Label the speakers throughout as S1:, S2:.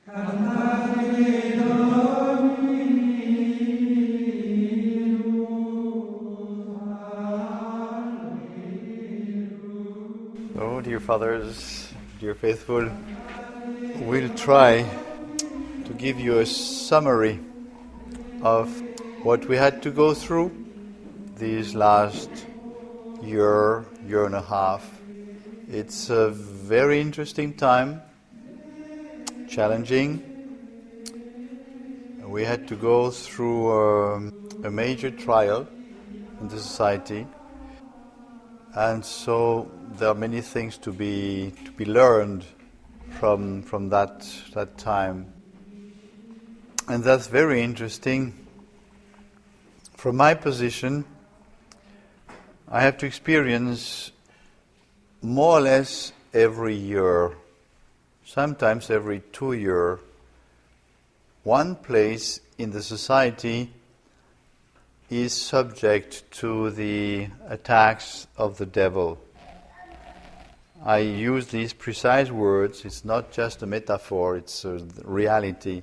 S1: So, dear fathers, dear faithful, we'll try to give you a summary of what we had to go through these last year and a half. It's a very interesting time, challenging. We had to go through a major trial in the society, and so there are many things to be learned from that time, and that's very interesting. From my position, I have to experience more or less every year, sometimes every 2 years, one place in the society is subject to the attacks of the devil. I use these precise words. It's not just a metaphor, it's a reality.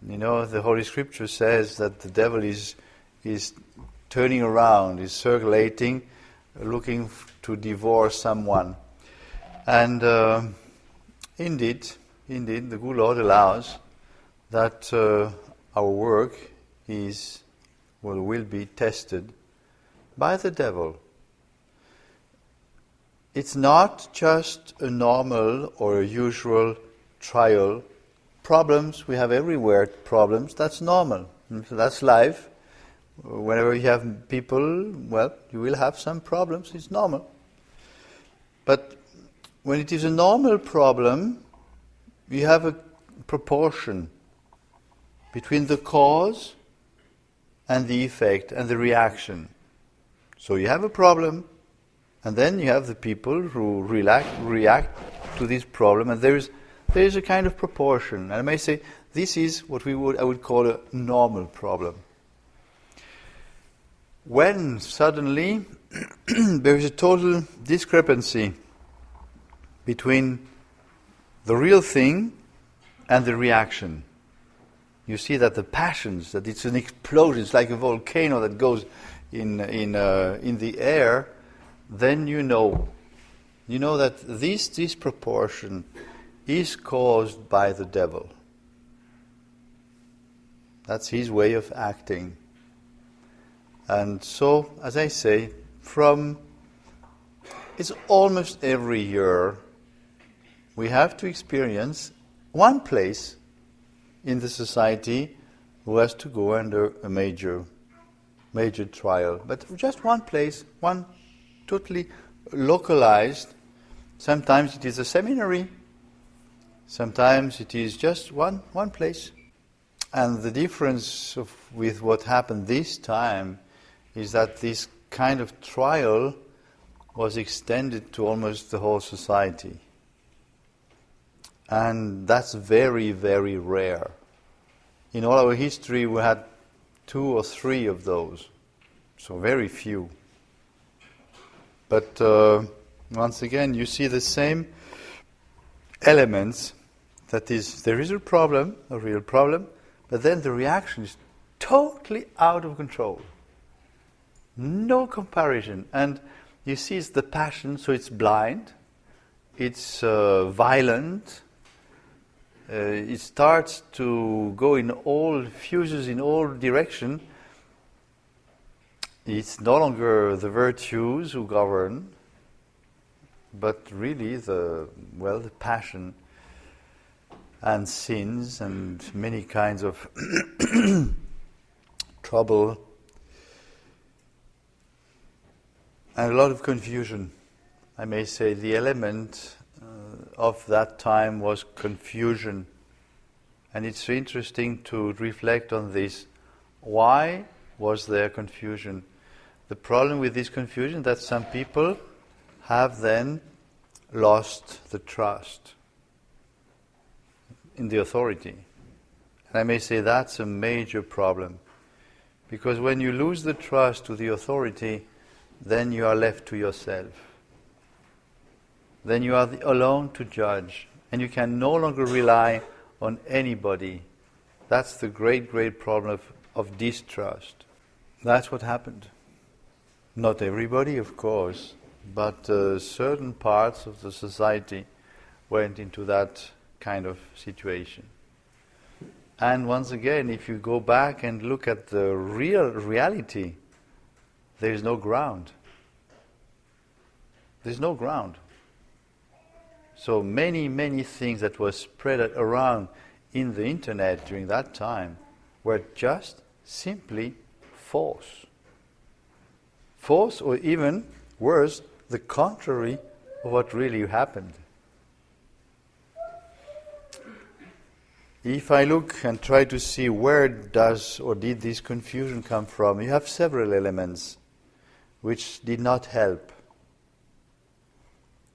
S1: You know, the Holy Scripture says that the devil is turning around, is circulating, looking to devour someone. And indeed, the good Lord allows that our work will be tested by the devil. It's not just a normal or a usual trial. Problems, we have everywhere problems, that's normal. That's life. Whenever you have people, well, you will have some problems, it's normal. But when it is a normal problem, you have a proportion between the cause and the effect and the reaction. So you have a problem, and then you have the people who react to this problem, and there is a kind of proportion. And I may say this is what I would call a normal problem. When suddenly there is a total discrepancy between the real thing and the reaction. You see that the passions, that it's an explosion, it's like a volcano that goes in the air. Then you know that this disproportion is caused by the devil. That's his way of acting. And so, as I say, it's almost every year we have to experience one place in the society who has to go under a major trial. But just one place, one totally localized. Sometimes it is a seminary, sometimes it is just one place. And the difference with what happened this time is that this kind of trial was extended to almost the whole society. And that's very, very rare. In all our history we had 2 or 3 of those, so very few. But once again you see the same elements, that is, there is a real problem, but then the reaction is totally out of control. No comparison. And you see it's the passion, so it's blind, it's violent, it starts to go fuses in all directions. It's no longer the virtues who govern, but really the passion and sins and many kinds of trouble and a lot of confusion. I may say the element of that time was confusion. And it's interesting to reflect on this. Why was there confusion? The problem with this confusion is that some people have then lost the trust in the authority. And I may say that's a major problem. Because when you lose the trust to the authority, then you are left to yourself. Then you are alone to judge, and you can no longer rely on anybody. That's the great, great problem of distrust. That's what happened. Not everybody, of course, but certain parts of the society went into that kind of situation. And once again, if you go back and look at the real reality, there is no ground. There's no ground. So many, many things that were spread around in the internet during that time were just simply false. False, or even worse, the contrary of what really happened. If I look and try to see where does or did this confusion come from, you have several elements which did not help.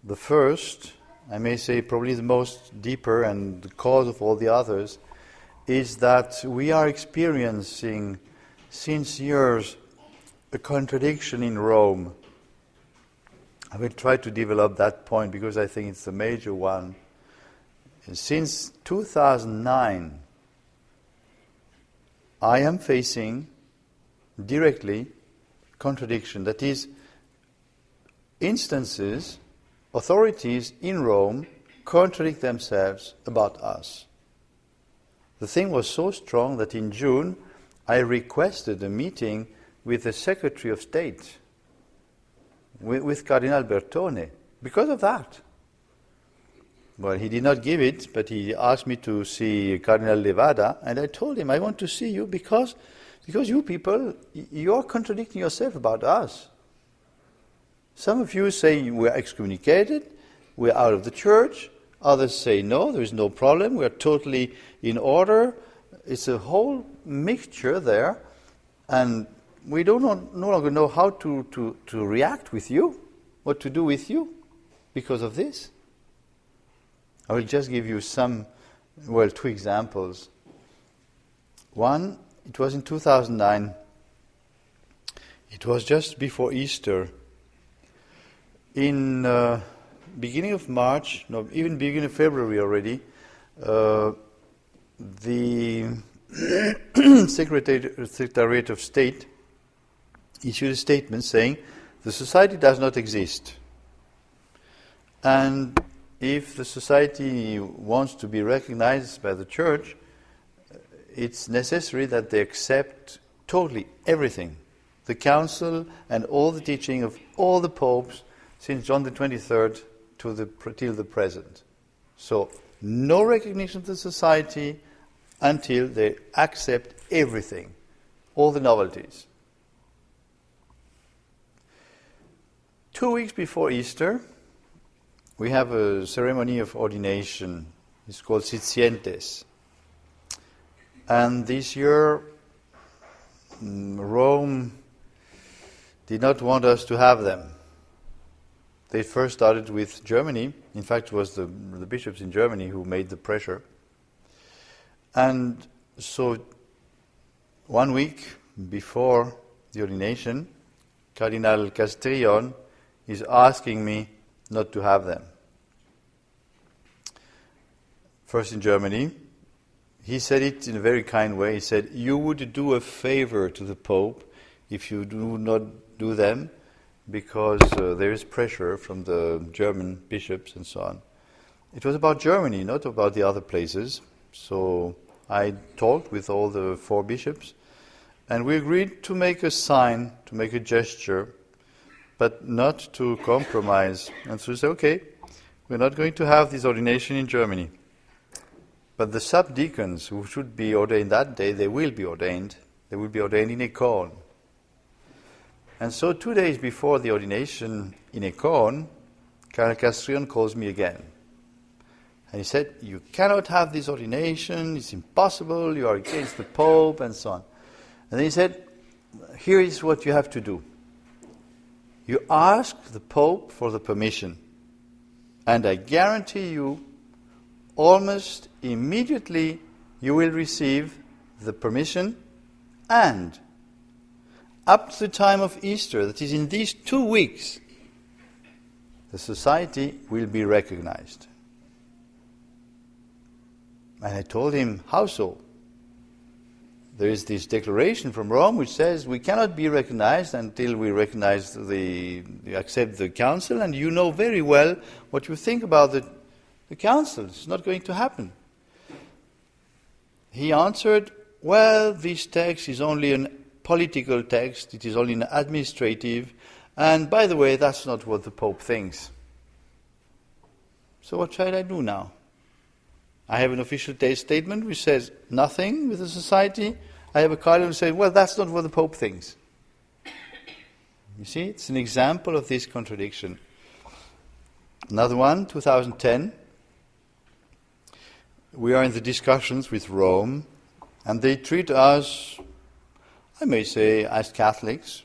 S1: The first, I may say probably the most deeper and the cause of all the others, is that we are experiencing since years a contradiction in Rome. I will try to develop that point because I think it's a major one. Since 2009, I am facing directly contradiction. That is, instances, authorities in Rome contradict themselves about us. The thing was so strong that in June I requested a meeting with the Secretary of State, with Cardinal Bertone, because of that. Well, he did not give it, but he asked me to see Cardinal Levada, and I told him, I want to see you because you people, you are contradicting yourself about us. Some of you say we are excommunicated, we are out of the church. Others say no, there is no problem, we are totally in order. It's a whole mixture there, and we no longer know how to react with you, what to do with you because of this. I will just give you two examples. One, it was in 2009. It was just before Easter. In beginning of March, no, even beginning of February already, the Secretariat of State issued a statement saying the society does not exist. And if the society wants to be recognized by the Church, it's necessary that they accept totally everything, the Council and all the teaching of all the popes since John the 23rd till the present. So no recognition of the society until they accept everything, all the novelties. 2 weeks before Easter, we have a ceremony of ordination. It's called Sitientes. And this year, Rome did not want us to have them. They first started with Germany. In fact, it was the bishops in Germany who made the pressure. And so 1 week before the ordination, Cardinal Castrillon is asking me not to have them. First in Germany, he said it in a very kind way. He said, you would do a favor to the Pope if you do not do them, because there is pressure from the German bishops and so on. It was about Germany, not about the other places. So I talked with all the 4 bishops, and we agreed to make a sign, to make a gesture, but not to compromise. And so we said, okay, we're not going to have this ordination in Germany. But the subdeacons who should be ordained that day, they will be ordained. They will be ordained in Écorne. And so 2 days before the ordination in Écorne, Cardinal Castrillon calls me again. And he said, you cannot have this ordination, it's impossible, you are against the Pope, and so on. And then he said, here is what you have to do. You ask the Pope for the permission, and I guarantee you, almost immediately you will receive the permission, and up to the time of Easter, that is in these 2 weeks, the society will be recognized. And I told him, how so? There is this declaration from Rome which says we cannot be recognized until we recognize accept the council, and you know very well what you think about the council. It's not going to happen. He answered, well, this text is only a political text, it is only an administrative, and by the way, that's not what the Pope thinks. So what shall I do now? I have an official statement which says nothing with the society. I have a cardinal who says, well, that's not what the Pope thinks. You see, it's an example of this contradiction. Another one, 2010. We are in the discussions with Rome, and they treat us, I may say, as Catholics.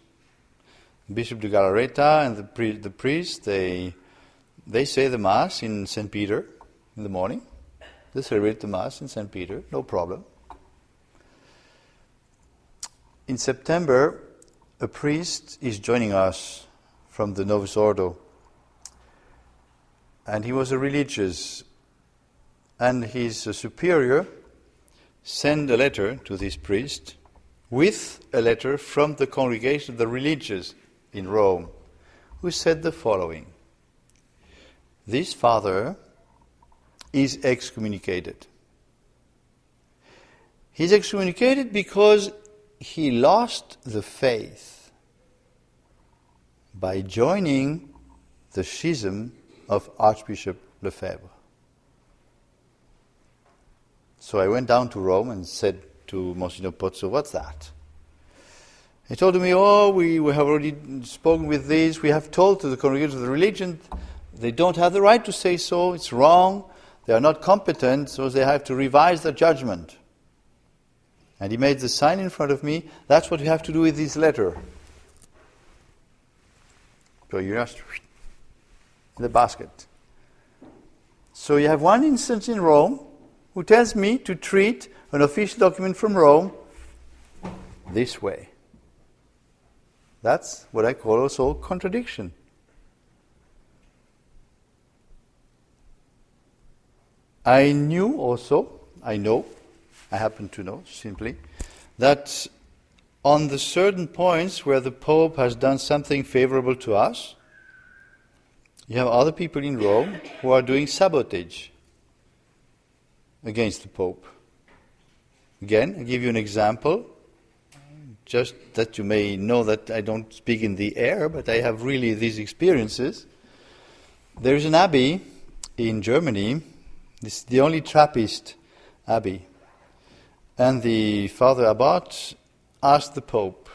S1: Bishop de Galarreta and the priest, they say the Mass in St. Peter in the morning. They celebrate the Mass in St. Peter, no problem. In September, a priest is joining us from the Novus Ordo, and he was a religious, and his superior sent a letter to this priest with a letter from the congregation of the religious in Rome, who said the following: this father is excommunicated. He's excommunicated because he lost the faith by joining the schism of Archbishop Lefebvre. So I went down to Rome and said to Monsignor Pozzo, what's that? He told me, we have already spoken with this, we have told to the congregation of the religion, they don't have the right to say so, it's wrong, they are not competent, so they have to revise their judgment. And he made the sign in front of me, that's what you have to do with this letter. So you just in the basket. So you have one instance in Rome who tells me to treat an official document from Rome this way. That's what I call also contradiction. I happen to know simply, that on the certain points where the Pope has done something favorable to us, you have other people in Rome who are doing sabotage against the Pope. Again, I give you an example, just that you may know that I don't speak in the air, but I have really these experiences. There is an abbey in Germany, this is the only Trappist abbey, and the Father Abbot asked the Pope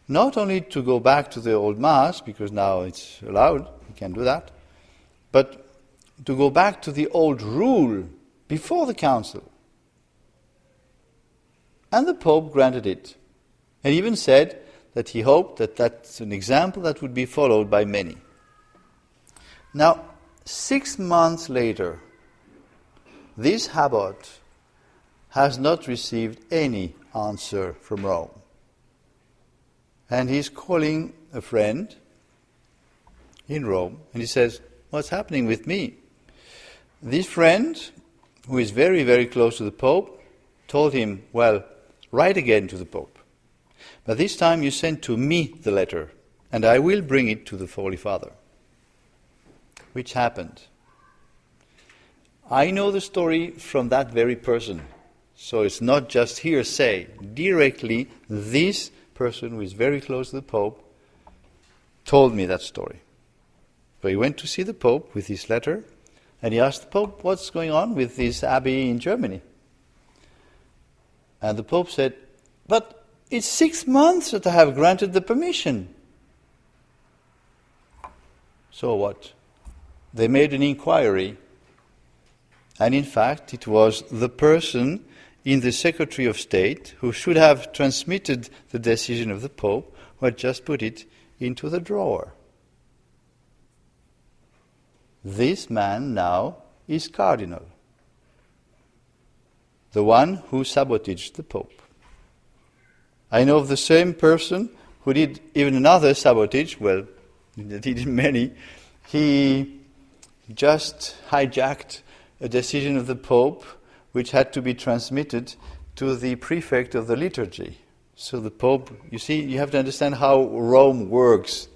S1: not only to go back to the old Mass, because now it's allowed, you can do that, but to go back to the old rule before the Council. And the Pope granted it, and even said that he hoped that that's an example that would be followed by many. Now, 6 months later, this abbot has not received any answer from Rome. And he's calling a friend in Rome, and he says, what's happening with me? This friend, who is very, very close to the Pope, told him, well, write again to the Pope. But this time you send to me the letter, and I will bring it to the Holy Father. Which happened. I know the story from that very person. So it's not just hearsay. Directly, this person who is very close to the Pope told me that story. So he went to see the Pope with his letter, and he asked the Pope, what's going on with this abbey in Germany? And the Pope said, but it's 6 months that I have granted the permission. So what? They made an inquiry, and in fact it was the person in the Secretary of State who should have transmitted the decision of the Pope who had just put it into the drawer. This man now is cardinal, the one who sabotaged the Pope. I know of the same person who did even another sabotage, well, he did many. He just hijacked a decision of the Pope which had to be transmitted to the prefect of the liturgy. So the Pope, you see, you have to understand how Rome works.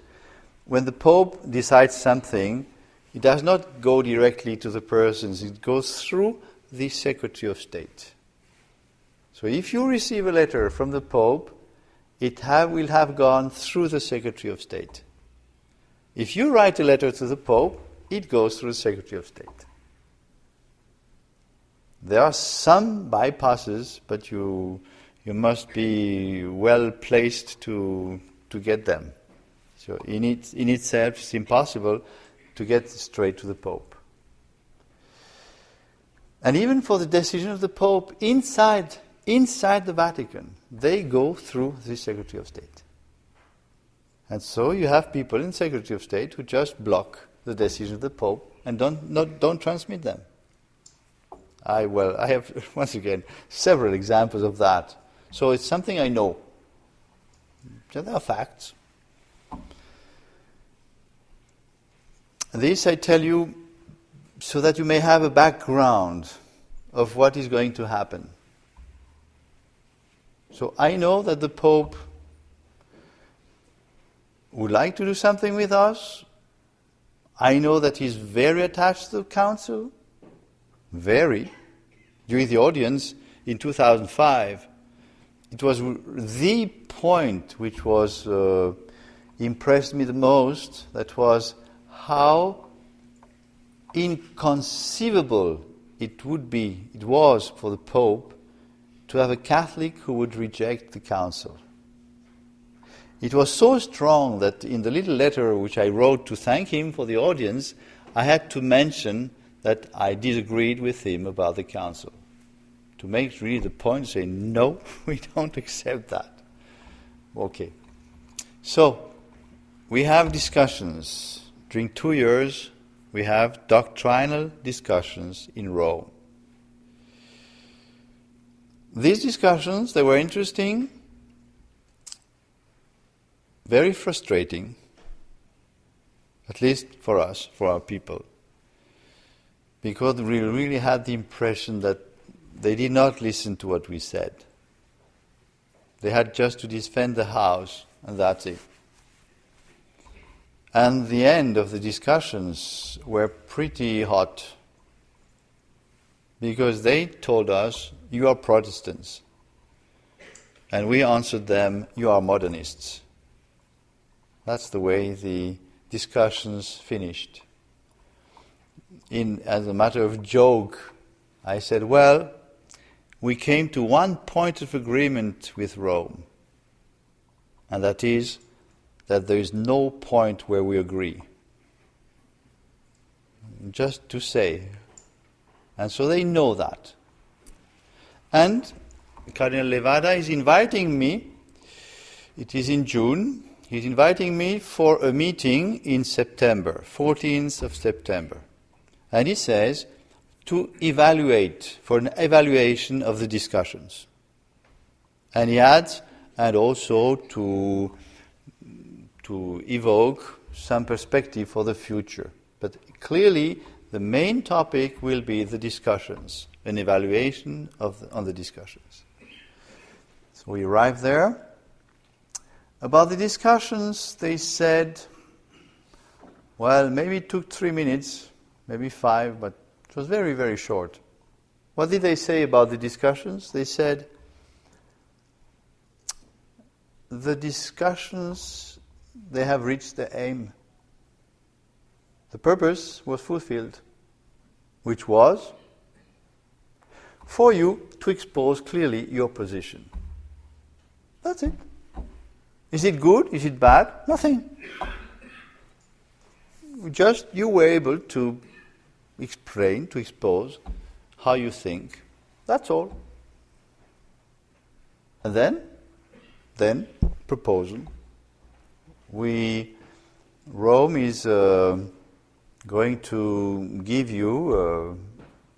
S1: When the Pope decides something, it does not go directly to the persons, it goes through the Secretary of State. So if you receive a letter from the Pope, it will have gone through the Secretary of State. If you write a letter to the Pope, it goes through the Secretary of State. There are some bypasses, but you must be well placed to get them. So in itself, it's impossible to get straight to the Pope. And even for the decision of the Pope inside the Vatican, they go through the Secretary of State. And so you have people in Secretary of State who just block the decision of the Pope and don't transmit them. I have, once again, several examples of that. So it's something I know. So there are facts. This I tell you so that you may have a background of what is going to happen. So I know that the Pope would like to do something with us. I know that he's very attached to the Council. Very. During the audience in 2005, it was the point which was impressed me the most. That was how inconceivable it was for the Pope to have a Catholic who would reject the Council. It was so strong that in the little letter which I wrote to thank him for the audience, I had to mention that I disagreed with him about the Council. To make really the point, say, no, we don't accept that. Okay. So, we have discussions. During 2 years, we have doctrinal discussions in Rome. These discussions, they were interesting, very frustrating, at least for us, for our people, because we really had the impression that they did not listen to what we said. They had just to defend the house, and that's it. And the end of the discussions were pretty hot, because they told us, you are Protestants. And we answered them, you are modernists. That's the way the discussions finished. As a matter of joke, I said, well, we came to one point of agreement with Rome, and that is that there is no point where we agree. Just to say. And so they know that. And Cardinal Levada is inviting me, it is in June, he's inviting me for a meeting in September, 14th of September. And he says, to evaluate, for an evaluation of the discussions. And he adds, and also to evoke some perspective for the future. But clearly, the main topic will be the discussions, an evaluation on the discussions. So we arrived there. About the discussions, they said, well, maybe it took 3 minutes, maybe 5, but it was very, very short. What did they say about the discussions? They said, the discussions, they have reached the aim. The purpose was fulfilled, which was for you to expose clearly your position. That's it. Is it good? Is it bad? Nothing. Just you were able to explain, to expose how you think. That's all. And then proposal. Rome is going to give you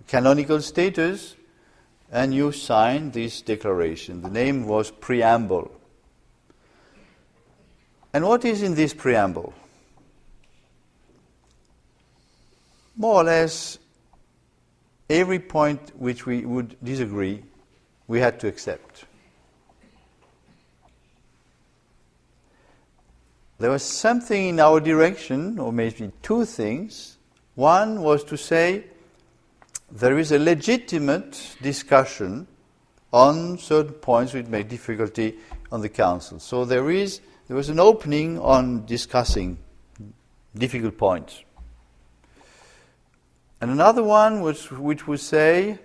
S1: canonical status, and you sign this declaration. The name was Preamble. And what is in this preamble? More or less every point which we would disagree, we had to accept. There was something in our direction, or maybe two things. One was to say there is a legitimate discussion on certain points which make difficulty on the Council. So there was an opening on discussing difficult points. And another one which would say,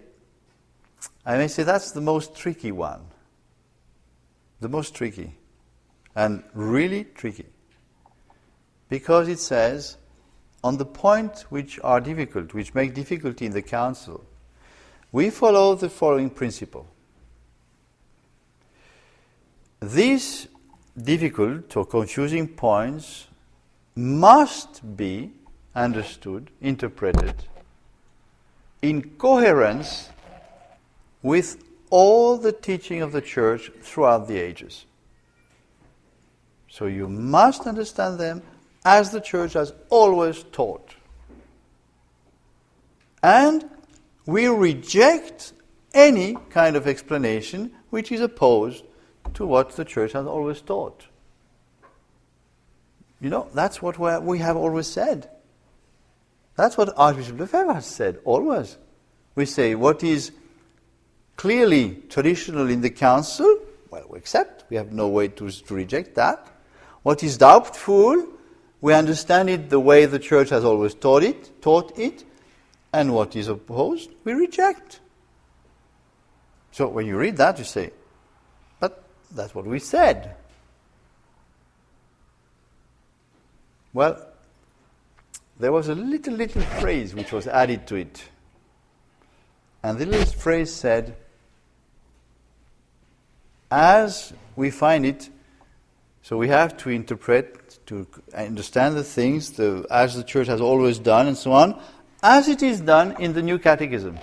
S1: I may say that's the most tricky one. The most tricky. And really tricky. Because it says, on the points which are difficult, which make difficulty in the Council, we follow the following principle. These difficult or confusing points must be understood, interpreted, in coherence with all the teaching of the Church throughout the ages. So you must understand them as the Church has always taught. And we reject any kind of explanation which is opposed to what the Church has always taught. You know, that's what we have always said. That's what Archbishop Lefebvre has said, always. We say what is clearly traditional in the Council, well, we accept. We have no way to reject that. What is doubtful, we understand it the way the Church has always taught it, and what is opposed, we reject. So when you read that, you say, but that's what we said. Well, there was a little phrase which was added to it. And the little phrase said, as we find it, so we have to interpret, to understand the things as the Church has always done and so on, as it is done in the New Catechism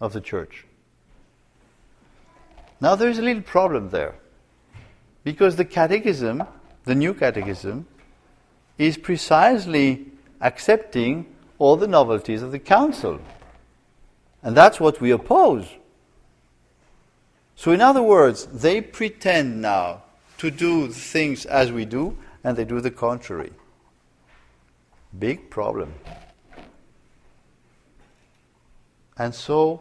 S1: of the Church. Now there is a little problem there, because the Catechism, the New Catechism, is precisely accepting all the novelties of the Council. And that's what we oppose. So in other words, they pretend now to do things as we do, and they do the contrary. Big problem. And so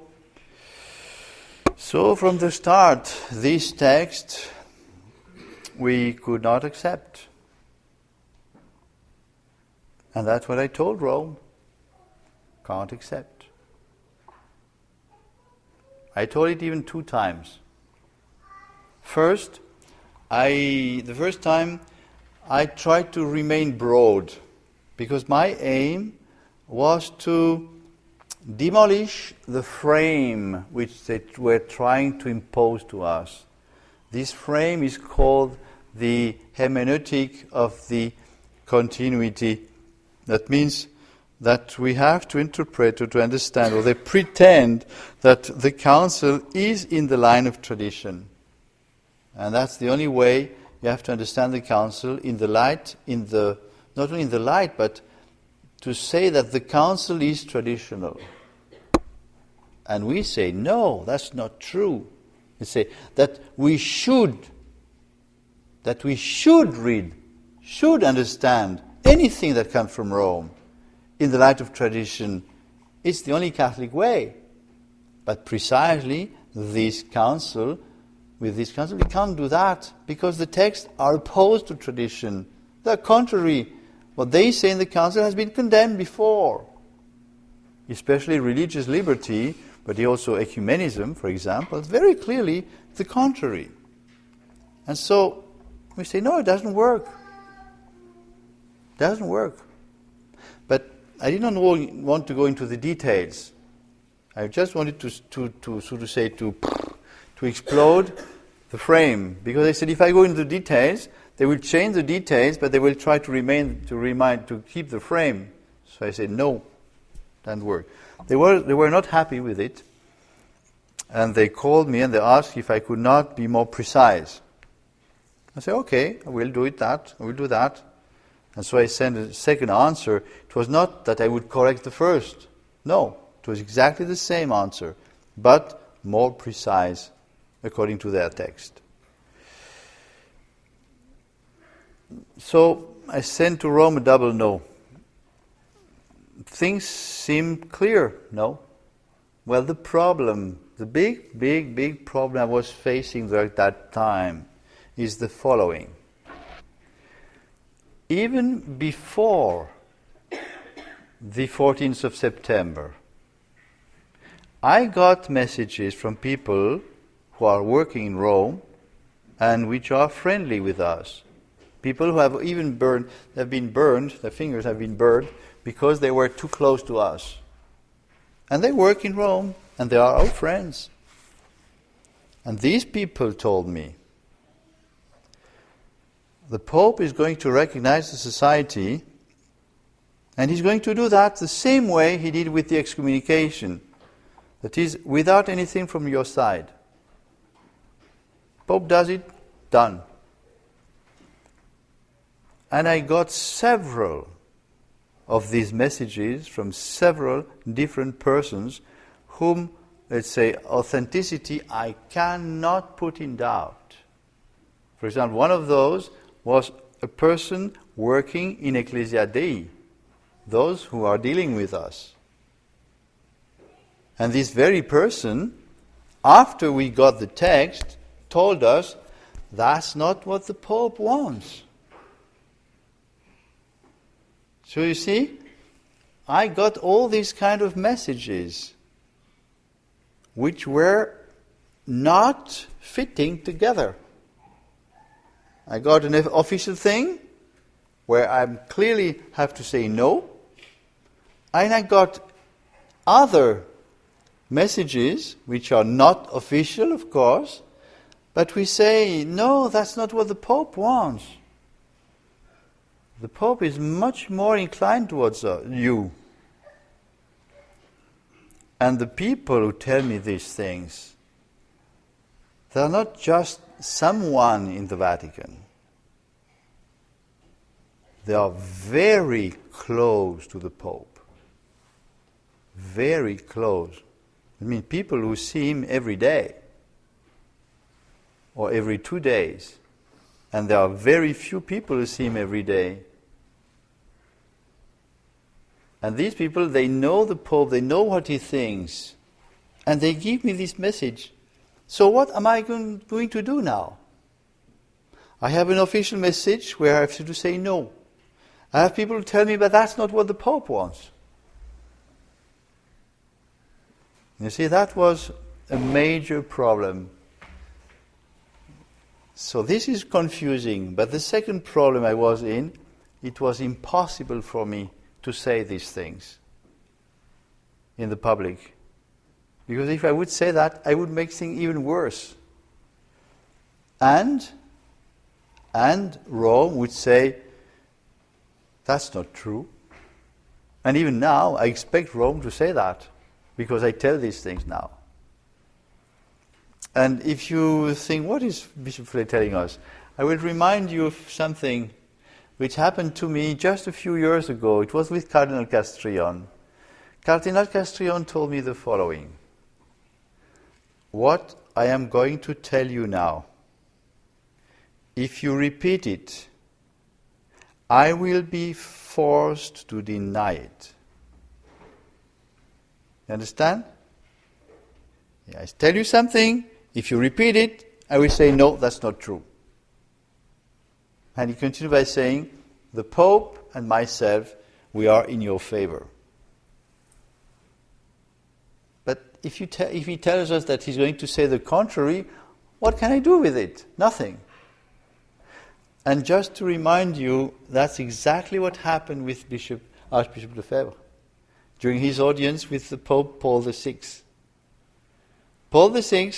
S1: from the start, this text we could not accept. And that's what I told Rome. Can't accept. I told it even 2 times. First, the first time I tried to remain broad, because my aim was to demolish the frame which they were trying to impose to us. This frame is called the hermeneutic of the continuity. That means that we have to interpret or to understand, or they pretend that the Council is in the line of tradition. And that's the only way you have to understand the Council, in the light, not only in the light, but to say that the Council is traditional. And we say, no, that's not true. We say that we should read, should understand anything that comes from Rome in the light of tradition. It's the only Catholic way. But precisely with this council, we can't do that, because the texts are opposed to tradition. They're contrary. What they say in the council has been condemned before. Especially religious liberty, but also ecumenism, for example, is very clearly the contrary. And so we say, no, it doesn't work. Doesn't work. But I did not want to go into the details. I just wanted to explode the frame, because I said if I go into the details, they will change the details, but they will try to keep the frame. So I said no, doesn't work. They were not happy with it, and they called me and they asked if I could not be more precise. I said okay, I will do that. And so I sent a second answer. It was not that I would correct the first. No. It was exactly the same answer, but more precise according to their text. So I sent to Rome a double no. Things seem clear, no? Well, the problem, the big problem I was facing at that time is the following. Even before the 14th of September, I got messages from people who are working in Rome and which are friendly with us. People who have even their fingers have been burned because they were too close to us. And they work in Rome, and they are our friends. And these people told me, the Pope is going to recognize the society, and he's going to do that the same way he did with the excommunication. That is, without anything from your side. Pope does it, done. And I got several of these messages from several different persons whom, let's say, authenticity I cannot put in doubt. For example, one of those was a person working in Ecclesia Dei, those who are dealing with us. And this very person, after we got the text, told us, that's not what the Pope wants. So you see, I got all these kind of messages which were not fitting together. I got an official thing where I clearly have to say no, and I got other messages which are not official, of course, but we say, no, that's not what the Pope wants. The Pope is much more inclined towards you. And the people who tell me these things, they're not just someone in the Vatican. They are very close to the Pope. Very close. I mean, people who see him every day or every 2 days. And there are very few people who see him every day. And these people, they know the Pope, they know what he thinks, and they give me this message. So what am I going to do now? I have an official message where I have to say no. I have people who tell me, but that's not what the Pope wants. You see, that was a major problem. So this is confusing, but the second problem I was in, it was impossible for me to say these things in the public. Because if I would say that, I would make things even worse. And Rome would say, that's not true. And even now, I expect Rome to say that, because I tell these things now. And if you think, what is Bishop Fellay telling us? I will remind you of something which happened to me just a few years ago. It was with Cardinal Castrillon. Cardinal Castrillon told me the following. What I am going to tell you now, if you repeat it, I will be forced to deny it. You understand? I tell you something, if you repeat it, I will say, no, that's not true. And he continued by saying, the Pope and myself, we are in your favor. But if he tells us that he's going to say the contrary, what can I do with it? Nothing. And just to remind you, that's exactly what happened with Archbishop Lefebvre during his audience with the Pope Paul VI. Paul VI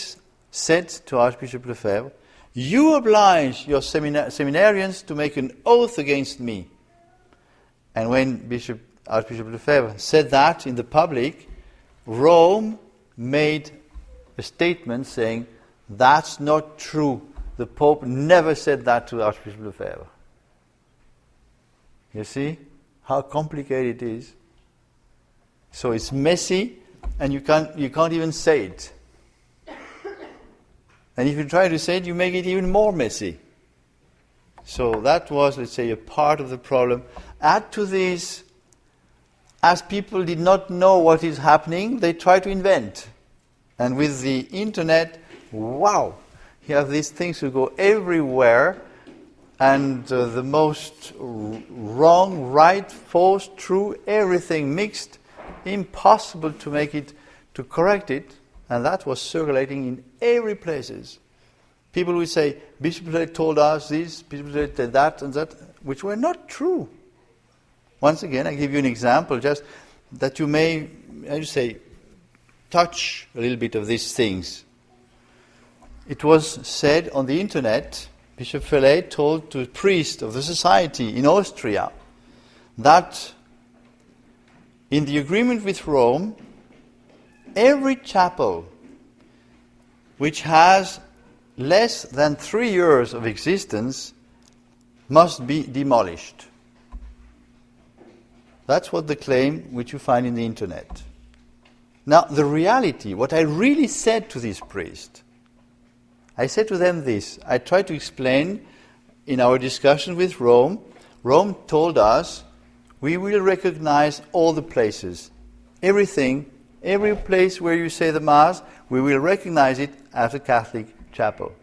S1: said to Archbishop Lefebvre, you oblige your seminarians to make an oath against me. And when Archbishop Lefebvre said that in the public, Rome made a statement saying, that's not true. The Pope never said that to Archbishop Lefebvre. You see how complicated it is? So it's messy, and you can't even say it. And if you try to say it, you make it even more messy. So that was, let's say, a part of the problem. Add to this, as people did not know what is happening, they try to invent. And with the internet, wow, you have these things who go everywhere, and the most wrong, right, false, true, everything mixed, impossible to make it, to correct it, and that was circulating in every places. People would say, Bishop Fellay told us this, Bishop Fellay said that and that, which were not true. Once again, I give you an example, just that you may, as you say, touch a little bit of these things. It was said on the internet, Bishop Fellay told to a priest of the society in Austria that in the agreement with Rome, every chapel which has less than 3 years of existence must be demolished. That's what the claim which you find in the internet. Now, the reality, what I really said to this priest, I said to them this. I tried to explain in our discussion with Rome. Rome told us we will recognize all the places, everything, every place where you say the Mass, we will recognize it as a Catholic chapel.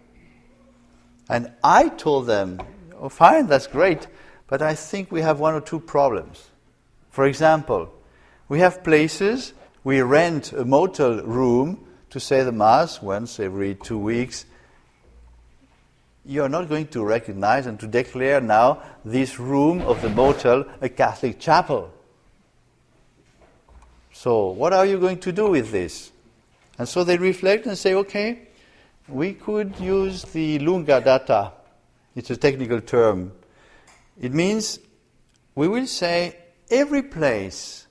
S1: And I told them, oh fine, that's great, but I think we have one or two problems. For example, we have places, we rent a motel room to say the Mass once every 2 weeks. You are not going to recognize and to declare now this room of the motel a Catholic chapel. So what are you going to do with this? And so they reflect and say, okay, we could use the lunga data. It's a technical term. It means we will say every place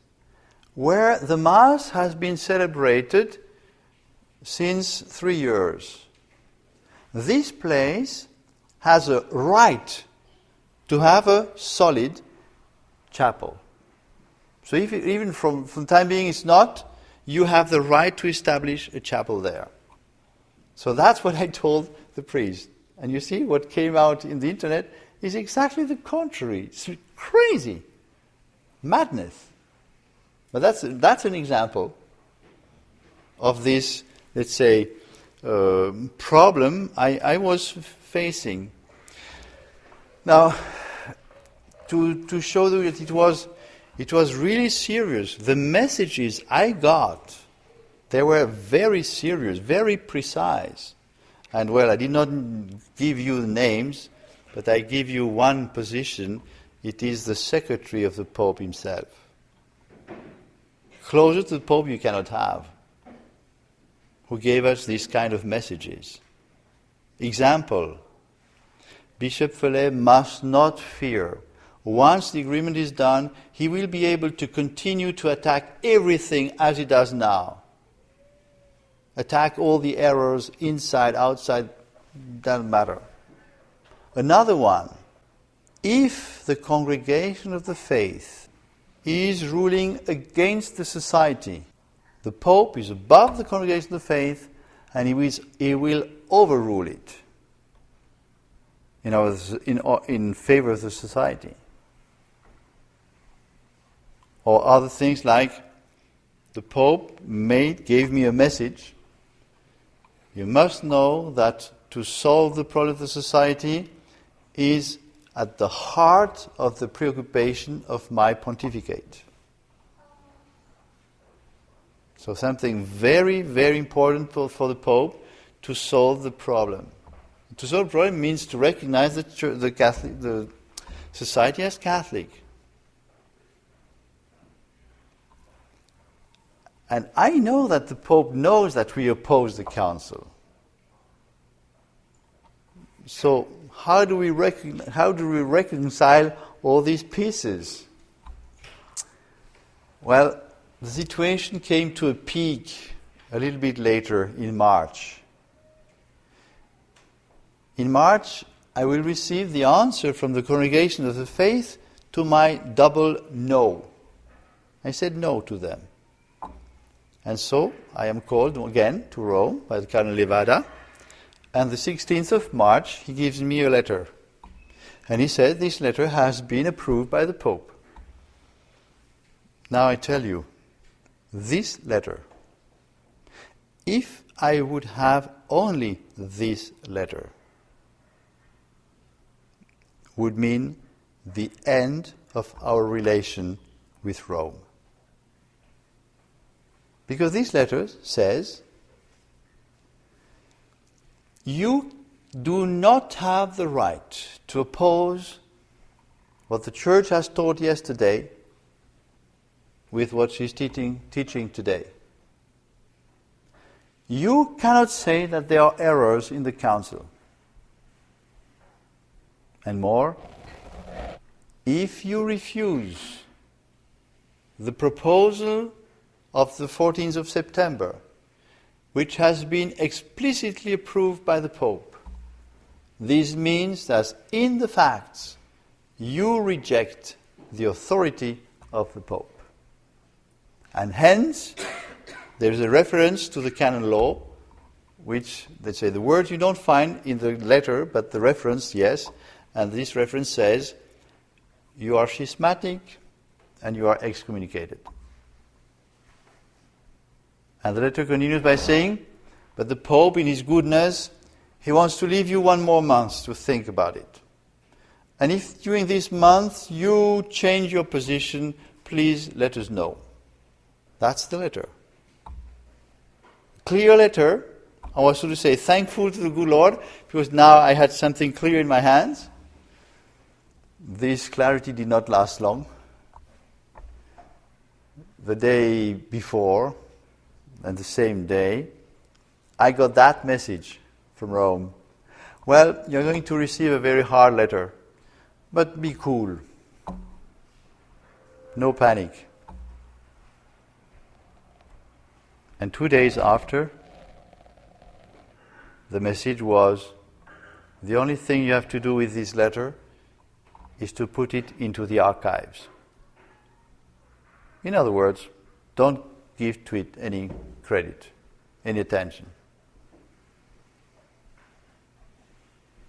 S1: where the Mass has been celebrated since 3 years. This place has a right to have a solid chapel. So if it, even from the time being it's not, you have the right to establish a chapel there. So that's what I told the priest. And you see, what came out in the internet is exactly the contrary. It's crazy. Madness. But that's an example of this, let's say, problem I was facing. Now, to show you that it was really serious. The messages I got, they were very serious, very precise. And well, I did not give you the names, but I give you one position. It is the secretary of the Pope himself. Closer to the Pope you cannot have, who gave us these kind of messages. Example, Bishop Fellay must not fear. Once the agreement is done, he will be able to continue to attack everything as he does now. Attack all the errors, inside, outside, doesn't matter. Another one, if the congregation of the faith is ruling against the society, the Pope is above the congregation of the faith, and he will overrule it in favor of the society. Or other things like the Pope gave me a message. You must know that to solve the problem of the society is at the heart of the preoccupation of my pontificate. So something very, very important for the Pope to solve the problem. To solve the problem means to recognize the society as Catholic. And I know that the Pope knows that we oppose the Council. So how do we reconcile all these pieces? Well, the situation came to a peak a little bit later in March. In March, I will receive the answer from the Congregation of the Faith to my double no. I said no to them. And so I am called again to Rome by the Cardinal Levada, and the 16th of March he gives me a letter. And he said this letter has been approved by the Pope. Now I tell you, this letter, if I would have only this letter, would mean the end of our relation with Rome. Because this letter says, you do not have the right to oppose what the Church has taught yesterday with what she's teaching today. You cannot say that there are errors in the Council. And more, if you refuse the proposal of the 14th of September, which has been explicitly approved by the Pope, this means that in the facts you reject the authority of the Pope. And hence, there is a reference to the canon law, which, they say, the words you don't find in the letter, but the reference, yes, and this reference says, you are schismatic and you are excommunicated. And the letter continues by saying, but the Pope, in his goodness, he wants to leave you 1 more month to think about it. And if during this month you change your position, please let us know. That's the letter. Clear letter. I was, so to say, thankful to the good Lord, because now I had something clear in my hands. This clarity did not last long. The day before, and the same day, I got that message from Rome. Well, you're going to receive a very hard letter, but be cool. No panic. And 2 days after, the message was, the only thing you have to do with this letter is to put it into the archives. In other words, don't give to it any credit, any attention.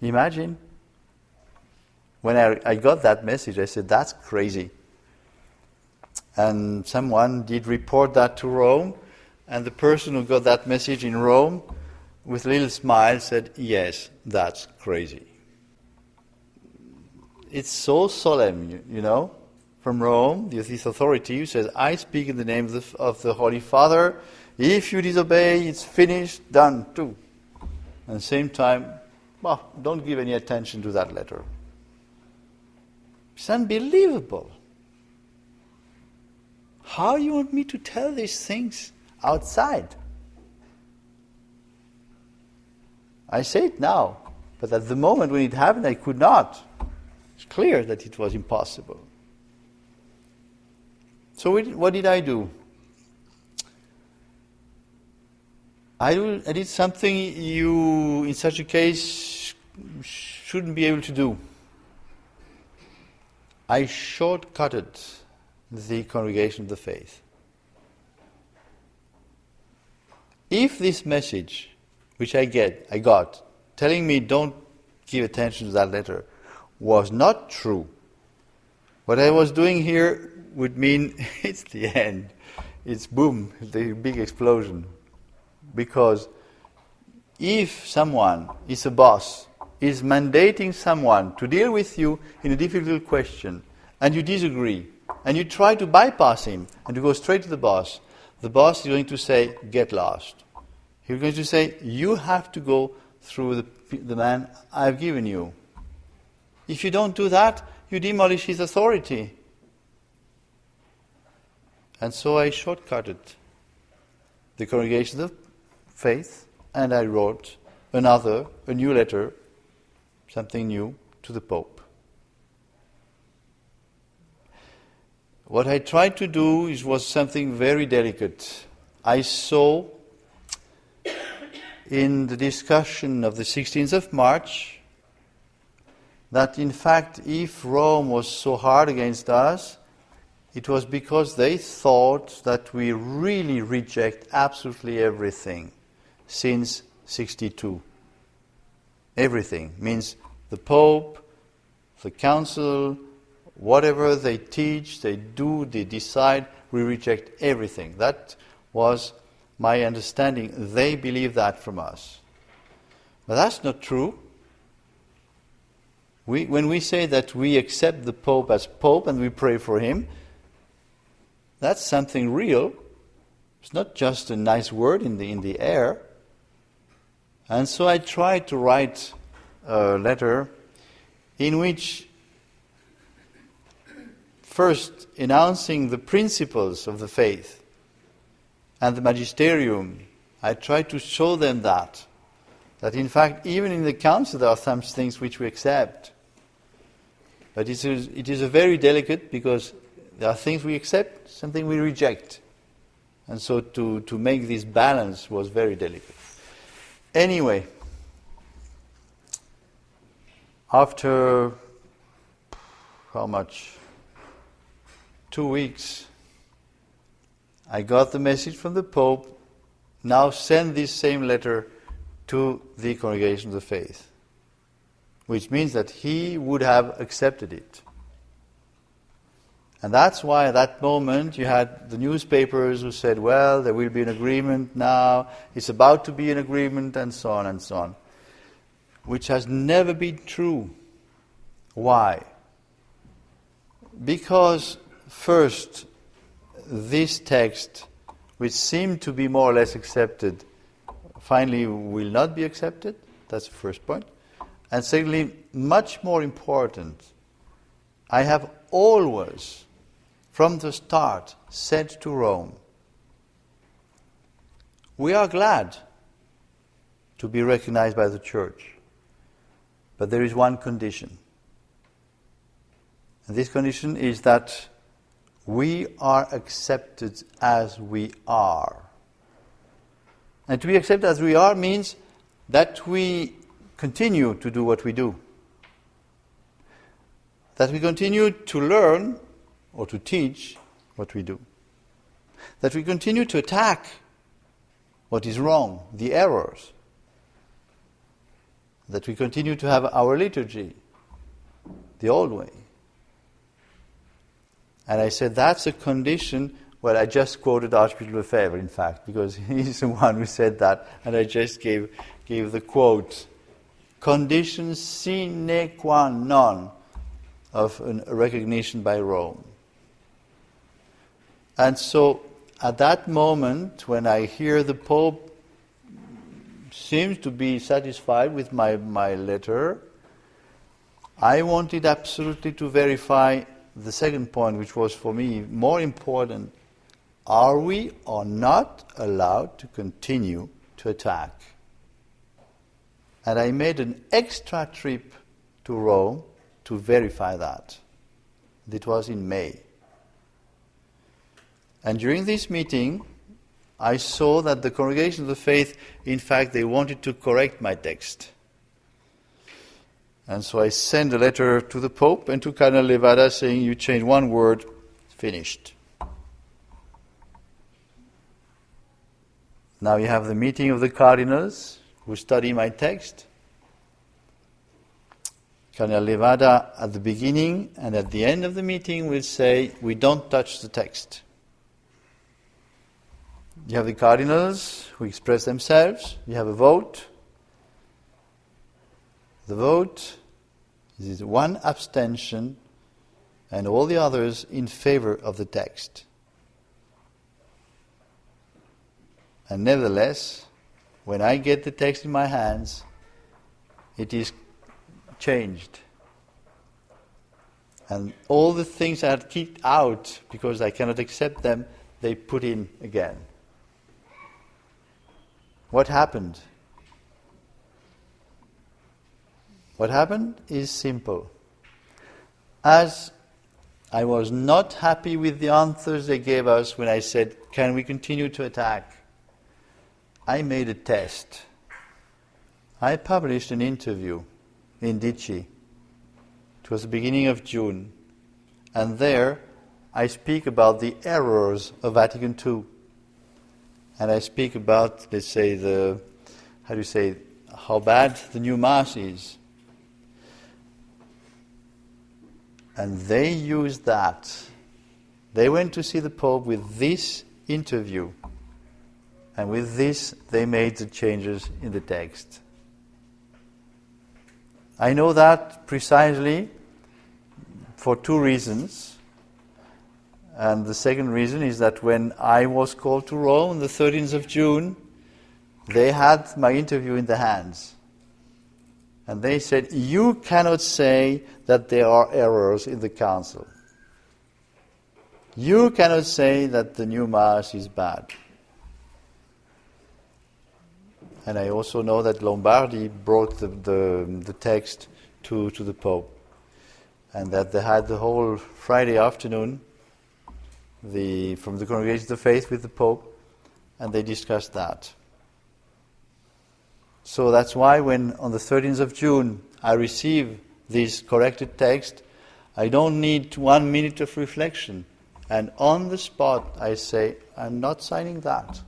S1: Imagine, when I got that message, I said, that's crazy. And someone did report that to Rome, and the person who got that message in Rome, with a little smile, said, yes, that's crazy. It's so solemn, you know, from Rome, this authority who says, I speak in the name of the Holy Father. If you disobey, it's finished, done, too. At the same time, well, don't give any attention to that letter. It's unbelievable. How you want me to tell these things outside? I say it now, but at the moment when it happened, I could not. It's clear that it was impossible. So what did I do? I did something you, in such a case, shouldn't be able to do. I shortcutted the Congregation of the Faith. If this message, which I got, telling me don't give attention to that letter, was not true, what I was doing here would mean it's the end. It's boom, the big explosion. Because if someone is a boss, is mandating someone to deal with you in a difficult question, and you disagree, and you try to bypass him and to go straight to the boss is going to say, get lost. He's going to say, you have to go through the man I've given you. If you don't do that, you demolish his authority. And so I shortcutted the Congregation of Faith, and I wrote a new letter, something new, to the Pope. What I tried to do was something very delicate. I saw in the discussion of the 16th of March that in fact if Rome was so hard against us, it was because they thought that we really reject absolutely everything since 62. Everything means the Pope, the Council, whatever they teach, they do, they decide, we reject everything. That was my understanding. They believe that from us. But that's not true. When we say that we accept the Pope as Pope and we pray for him, that's something real. It's not just a nice word in the air. And so I tried to write a letter in which, first, announcing the principles of the faith and the magisterium, I tried to show them that in fact, even in the Council there are some things which we accept. But it is a very delicate, because there are things we accept, something we reject. And so to make this balance was very delicate. Anyway, after, how much? 2 weeks, I got the message from the Pope, now send this same letter to the Congregation of the Faith, which means that he would have accepted it. And that's why at that moment you had the newspapers who said, well, there will be an agreement now, it's about to be an agreement, and so on, which has never been true. Why? Because, first, this text, which seemed to be more or less accepted, finally will not be accepted. That's the first point. And secondly, much more important, I have always, from the start, said to Rome, we are glad to be recognized by the Church, but there is one condition. And this condition is that we are accepted as we are. And to be accepted as we are means that we continue to do what we do. That we continue to learn or to teach what we do. That we continue to attack what is wrong, the errors. That we continue to have our liturgy, the old way. And I said that's a condition. Well, I just quoted Archbishop Lefebvre, in fact, because he's the one who said that, and I just gave the quote. Condition sine qua non of a recognition by Rome. And so, at that moment, when I hear the Pope seems to be satisfied with my letter, I wanted absolutely to verify the second point, which was for me more important. Are we or not allowed to continue to attack? And I made an extra trip to Rome to verify that. It was in May. And during this meeting, I saw that the Congregation of the Faith, in fact, they wanted to correct my text. And so I sent a letter to the Pope and to Cardinal Levada saying, you change one word, finished. Now you have the meeting of the cardinals who study my text. Cardinal Levada at the beginning and at the end of the meeting will say, we don't touch the text. You have the cardinals who express themselves. You have a vote. The vote is one abstention and all the others in favor of the text. And nevertheless, when I get the text in my hands, it is changed. And all the things I had kicked out because I cannot accept them, they put in again. What happened? What happened is simple. As I was not happy with the answers they gave us when I said, can we continue to attack? I made a test. I published an interview in Dici. It was the beginning of June. And there I speak about the errors of Vatican II. And I speak about, let's say, how bad the new Mass is. And they used that. They went to see the Pope with this interview. And with this, they made the changes in the text. I know that precisely for two reasons. And the second reason is that when I was called to Rome on the 13th of June, they had my interview in their hands. And they said, you cannot say that there are errors in the Council. You cannot say that the new Mass is bad. And I also know that Lombardy brought the text to the Pope. And that they had the whole Friday afternoon from the Congregation of the Faith with the Pope, and they discussed that. So that's why when on the 13th of June I receive this corrected text, I don't need 1 minute of reflection. And on the spot I say, I'm not signing that.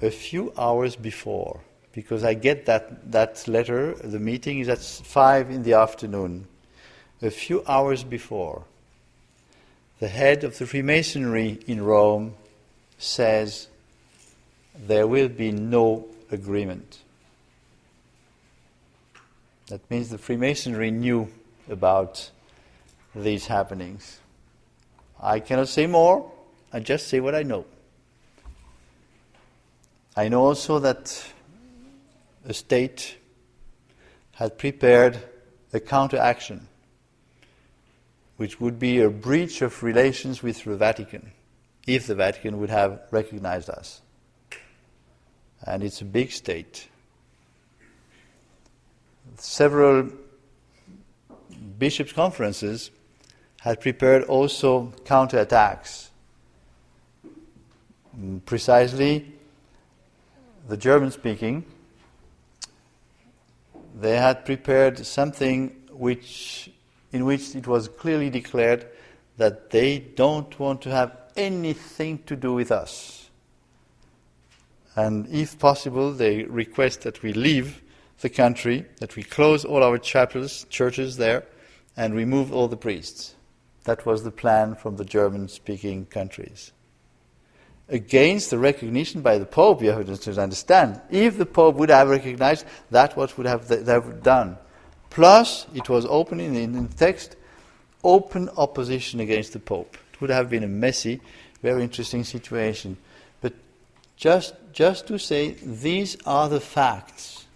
S1: A few hours before, because I get that letter, the meeting is at 5 in the afternoon. A few hours before, the head of the Freemasonry in Rome says there will be no agreement. That means the Freemasonry knew about these happenings. I cannot say more, I just say what I know. I know also that a state had prepared a counteraction, which would be a breach of relations with the Vatican, if the Vatican would have recognized us. And it's a big state. Several bishops' conferences had prepared also counterattacks. Precisely, the German-speaking, they had prepared something in which it was clearly declared that they don't want to have anything to do with us. And if possible, they request that we leave the country, that we close all our chapels, churches there, and remove all the priests. That was the plan from the German-speaking countries. Against the recognition by the Pope, you have to understand. If the Pope would have recognized, that's what would have they have done. Plus, it was open in the text, open opposition against the Pope. It would have been a messy, very interesting situation. But just to say, these are the facts.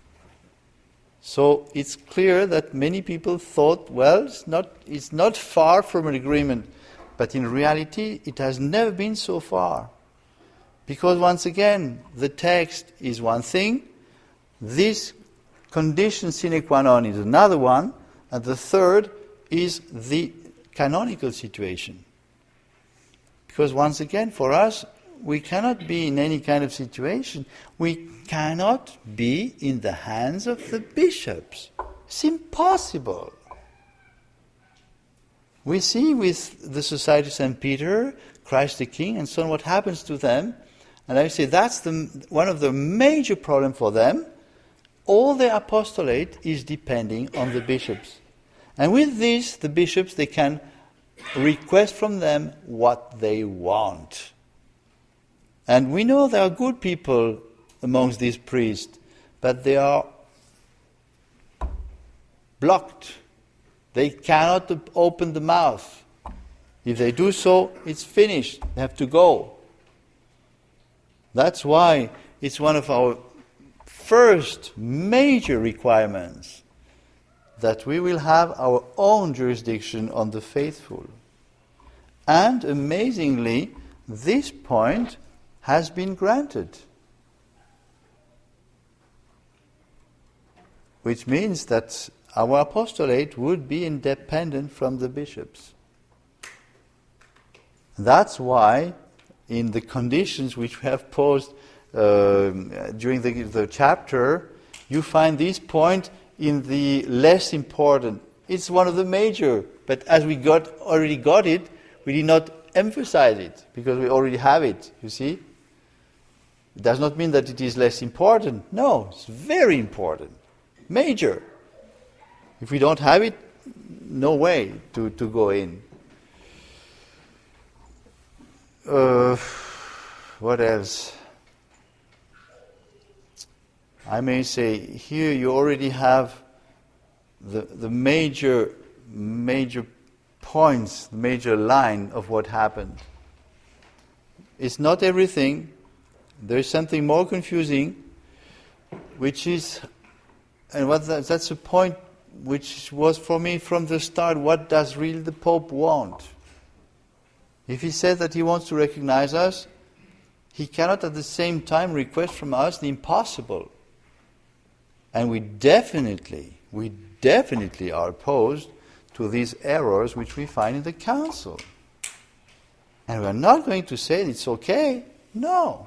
S1: So it's clear that many people thought, well, it's not far from an agreement. But in reality, it has never been so far. Because once again, the text is one thing, this condition sine qua non is another one, and the third is the canonical situation. Because once again, for us, we cannot be in any kind of situation. We cannot be in the hands of the bishops. It's impossible. We see with the Society of St. Peter, Christ the King, and so on, what happens to them. And I say that's one of the major problems for them. All their apostolate is depending on the bishops. And with this, the bishops, they can request from them what they want. And we know there are good people amongst these priests, but they are blocked. They cannot open the mouth. If they do so, it's finished. They have to go. That's why it's one of our first major requirements that we will have our own jurisdiction on the faithful. And amazingly, this point has been granted. Which means that our apostolate would be independent from the bishops. That's why, in the conditions which we have posed during the chapter, you find this point in the less important. It's one of the major, but as we already got it, we did not emphasize it, because we already have it, you see? It does not mean that it is less important. No, it's very important. Major. If we don't have it, no way to go in. What else? I may say, here you already have the major points, the major line of what happened. It's not everything. There is something more confusing, which is, and that's a point which was for me from the start, what does really the Pope want? If he says that he wants to recognize us, he cannot at the same time request from us the impossible. And we definitely are opposed to these errors which we find in the Council. And we are not going to say it's okay. No.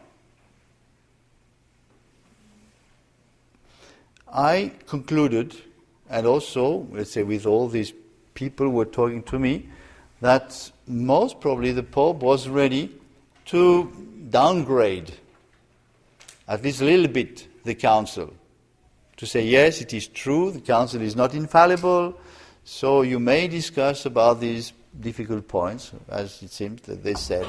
S1: I concluded, and also, let's say with all these people who were talking to me, that most probably the Pope was ready to downgrade, at least a little bit, the Council. To say, yes, it is true, the Council is not infallible, so you may discuss about these difficult points, as it seems that they said.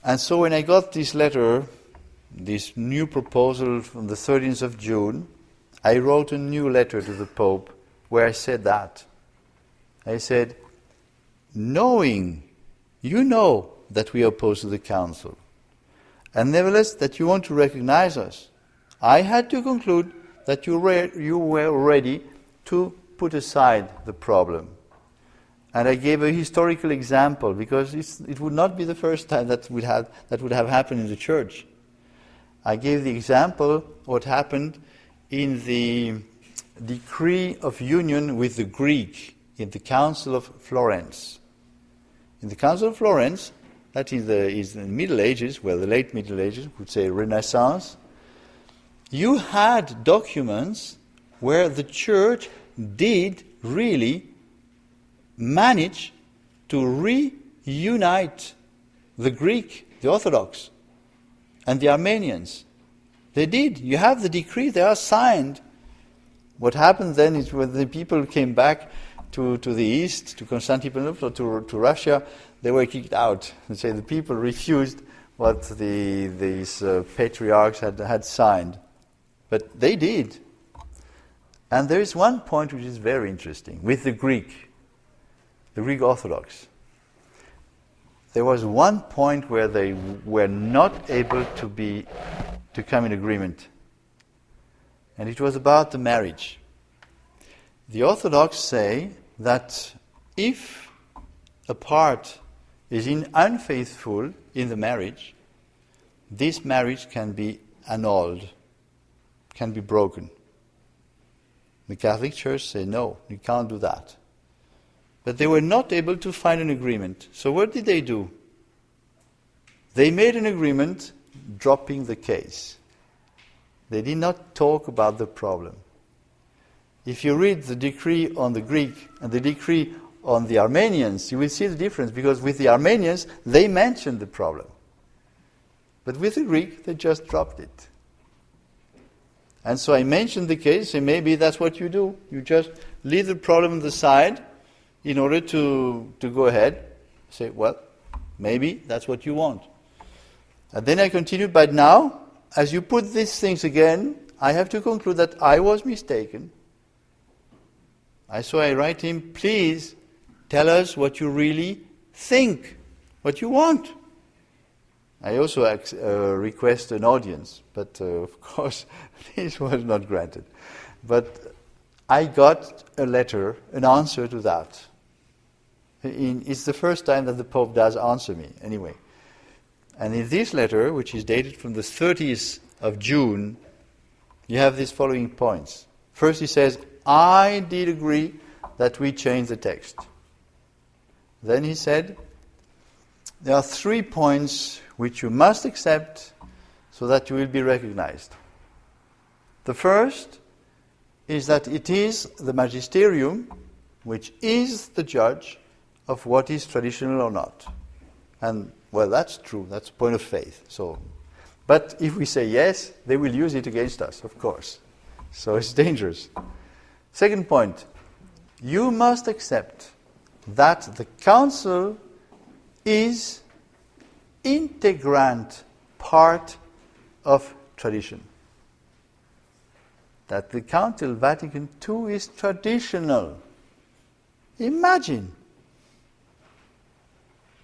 S1: And so when I got this letter, this new proposal from the 13th of June, I wrote a new letter to the Pope where I said that. I said, knowing, you know that we are opposed to the Council, and nevertheless that you want to recognize us, I had to conclude that you were ready to put aside the problem. And I gave a historical example, because it would not be the first time that would have happened in the Church. I gave the example what happened in the decree of union with the Greek in the Council of Florence. In the Council of Florence, that is the Middle Ages, well, the late Middle Ages, would say Renaissance, you had documents where the Church did really manage to reunite the Greek, the Orthodox, and the Armenians. They did. You have the decree, they are signed. What happened then is when the people came back to the east, to Constantinople, to Russia, they were kicked out. And so the people refused what these patriarchs had signed. But they did. And there is one point which is very interesting with the Greek Orthodox. There was one point where they were not able to come in agreement. And it was about the marriage. The Orthodox say that if a part is unfaithful in the marriage, this marriage can be annulled, can be broken. The Catholic Church say, no, you can't do that. But they were not able to find an agreement. So what did they do? They made an agreement dropping the case. They did not talk about the problem. If you read the decree on the Greek and the decree on the Armenians, you will see the difference, because with the Armenians, they mentioned the problem. But with the Greek, they just dropped it. And so I mentioned the case, and maybe that's what you do. You just leave the problem on the side in order to go ahead. Say, well, maybe that's what you want. And then I continued, but now, as you put these things again, I have to conclude that I was mistaken. So I write him, please tell us what you really think, what you want. I also request an audience, but of course this was not granted. But I got a letter, an answer to that. It's the first time that the Pope does answer me, anyway. And in this letter, which is dated from the 30th of June, you have these following points. First he says, I did agree that we change the text. Then he said, there are 3 points which you must accept so that you will be recognized. The first is that it is the magisterium which is the judge of what is traditional or not. And, well, that's true. That's a point of faith. But if we say yes, they will use it against us, of course. So it's dangerous. Second point, you must accept that the council is integrant part of tradition. That the Council Vatican II is traditional. Imagine,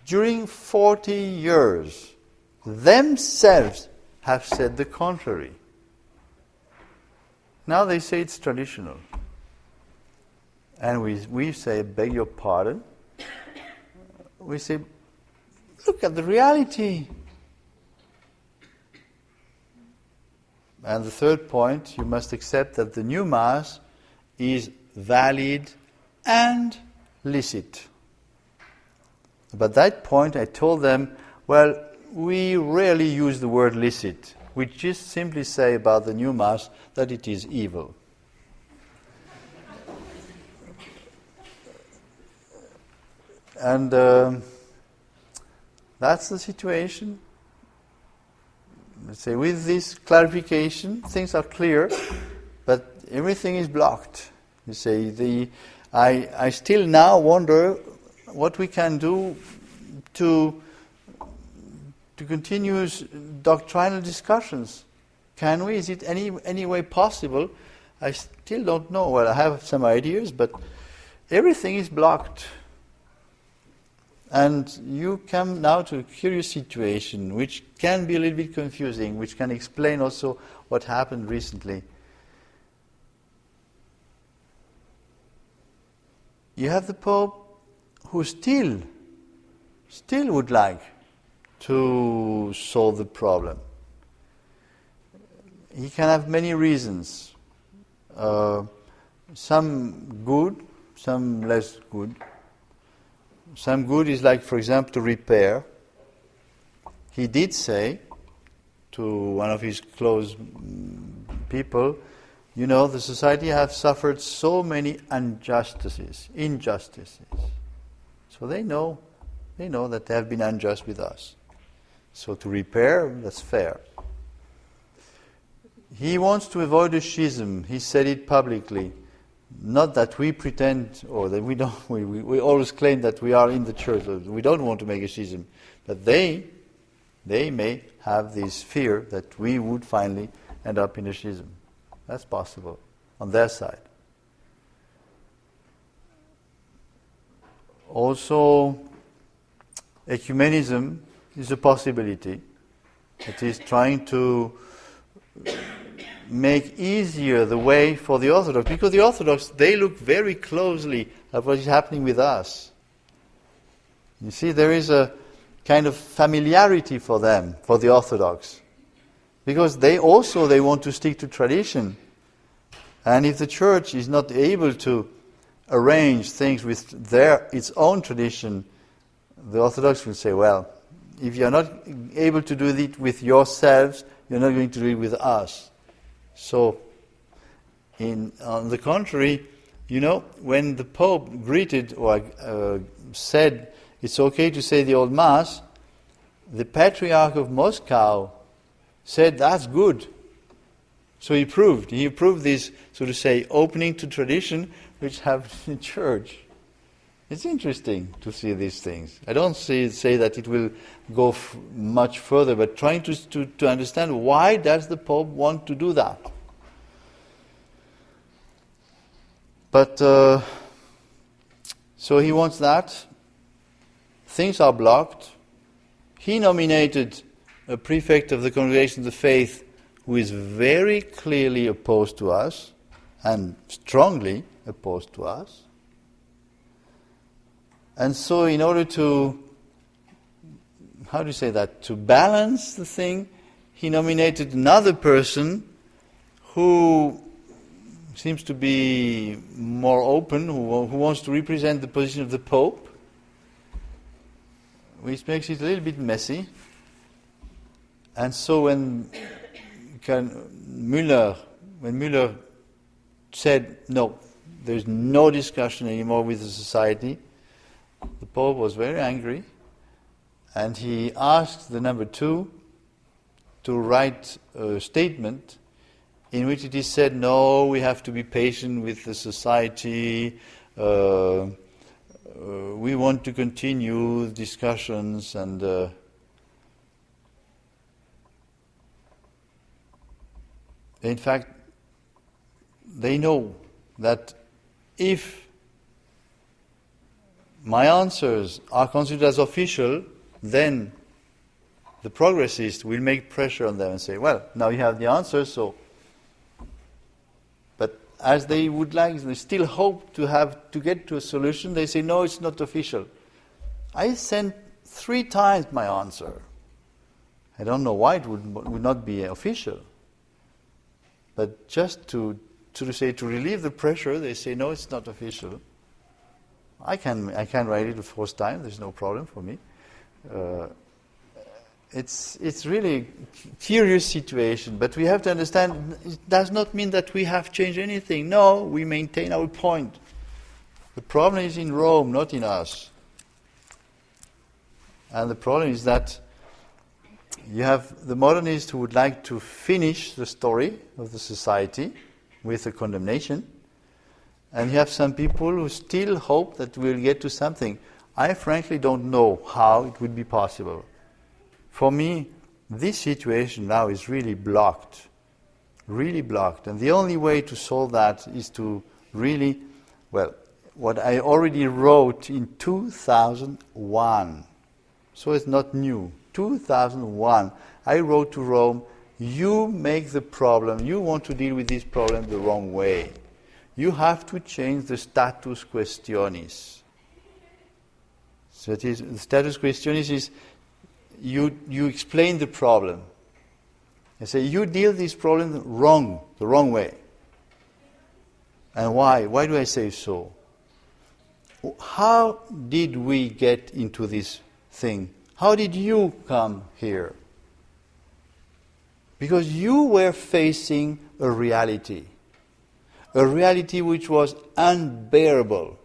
S1: during 40 years, themselves have said the contrary. Now they say it's traditional. And we say, beg your pardon. We say, look at the reality. And the third point, you must accept that the new Mass is valid and licit. But that point I told them, well, we rarely use the word licit. We just simply say about the new Mass that it is evil. And that's the situation. Let's say with this clarification, things are clear, but everything is blocked. You say, I still now wonder what we can do to continue doctrinal discussions. Can we? Is it any way possible? I still don't know. Well, I have some ideas, but everything is blocked. And you come now to a curious situation, which can be a little bit confusing, which can explain also what happened recently. You have the Pope who still would like to solve the problem. He can have many reasons. Some good, some less good. Some good is like, for example, to repair. He did say to one of his close people, you know, the society has suffered so many injustices. So they know that they have been unjust with us. So to repair, that's fair. He wants to avoid a schism. He said it publicly. Not that we pretend, or that we don't. We always claim that we are in the church. We don't want to make a schism, but they may have this fear that we would finally end up in a schism. That's possible on their side. Also, ecumenism is a possibility. It is trying to make easier the way for the Orthodox, because the Orthodox, they look very closely at what is happening with us. You see, there is a kind of familiarity for them, for the Orthodox, because they want to stick to tradition. And if the Church is not able to arrange things with its own tradition, the Orthodox will say, well, if you're not able to do it with yourselves, you're not going to do it with us. So, on the contrary, you know, when the Pope greeted or said it's okay to say the Old Mass, the Patriarch of Moscow said that's good. So he approved this, so to say, opening to tradition which have in church. It's interesting to see these things. I don't say that it will go much further, but trying to understand why does the Pope want to do that. But, so he wants that. Things are blocked. He nominated a prefect of the Congregation of the Faith who is very clearly opposed to us and strongly opposed to us. And so in order to, to balance the thing, he nominated another person who seems to be more open, who wants to represent the position of the Pope, which makes it a little bit messy. And so when Müller when Müller said, no, there's no discussion anymore with the society, the Pope was very angry, and he asked the number 2 to write a statement in which it is said, no, we have to be patient with the society, we want to continue discussions, and in fact, they know that if my answers are considered as official, then the progressists will make pressure on them and say, well, now you have the answers, so. But as they would like, they still hope to get to a solution, they say, no, it's not official. I sent 3 times my answer. I don't know why it would not be official. But just to relieve the pressure, they say, no, it's not official. I can write it the 4th time, there's no problem for me. It's really a curious situation, but we have to understand it does not mean that we have changed anything. No, we maintain our point. The problem is in Rome, not in us. And the problem is that you have the modernists who would like to finish the story of the society with a condemnation, and you have some people who still hope that we'll get to something. I frankly don't know how it would be possible. For me, this situation now is really blocked, and the only way to solve that is to really, well, what I already wrote in 2001, so it's not new, 2001, I wrote to Rome, you make the problem, you want to deal with this problem the wrong way. You have to change the status questionis. So that is, the status questionis is you explain the problem. You say, you deal this problem the wrong way. And why? Why do I say so? How did we get into this thing? How did you come here? Because you were facing a reality which was unbearable.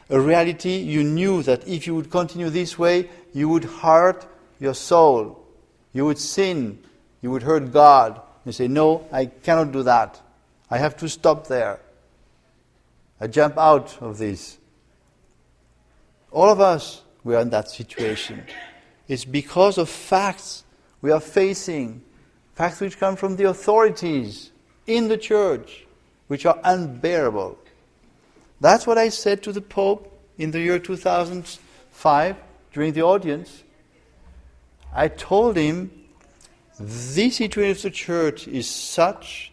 S1: A reality you knew that if you would continue this way, you would hurt your soul. You would sin. You would hurt God. You say, no, I cannot do that. I have to stop there. I jump out of this. All of us, we are in that situation. It's because of facts we are facing, facts which come from the authorities in the church, which are unbearable. That's what I said to the Pope in the year 2005 during the audience. I told him, the situation of the church is such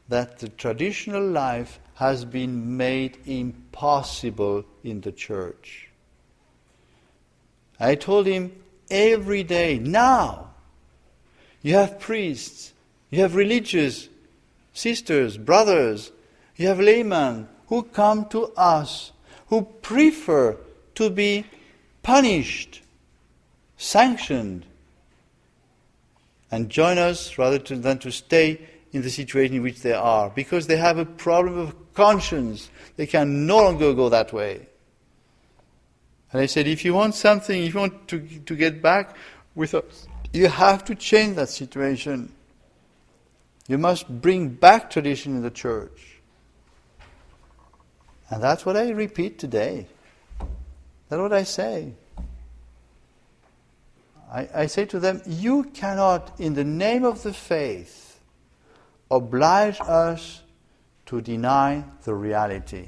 S1: that the traditional life has been made impossible in the church. I told him, every day, now, you have priests, you have religious sisters, brothers, you have laymen who come to us, who prefer to be punished, sanctioned, and join us rather than to stay in the situation in which they are, because they have a problem of conscience. They can no longer go that way. And I said, if you want something, if you want to get back with us, you have to change that situation. You must bring back tradition in the church. And that's what I repeat today. That's what I say. I say to them, you cannot, in the name of the faith, oblige us to deny the reality.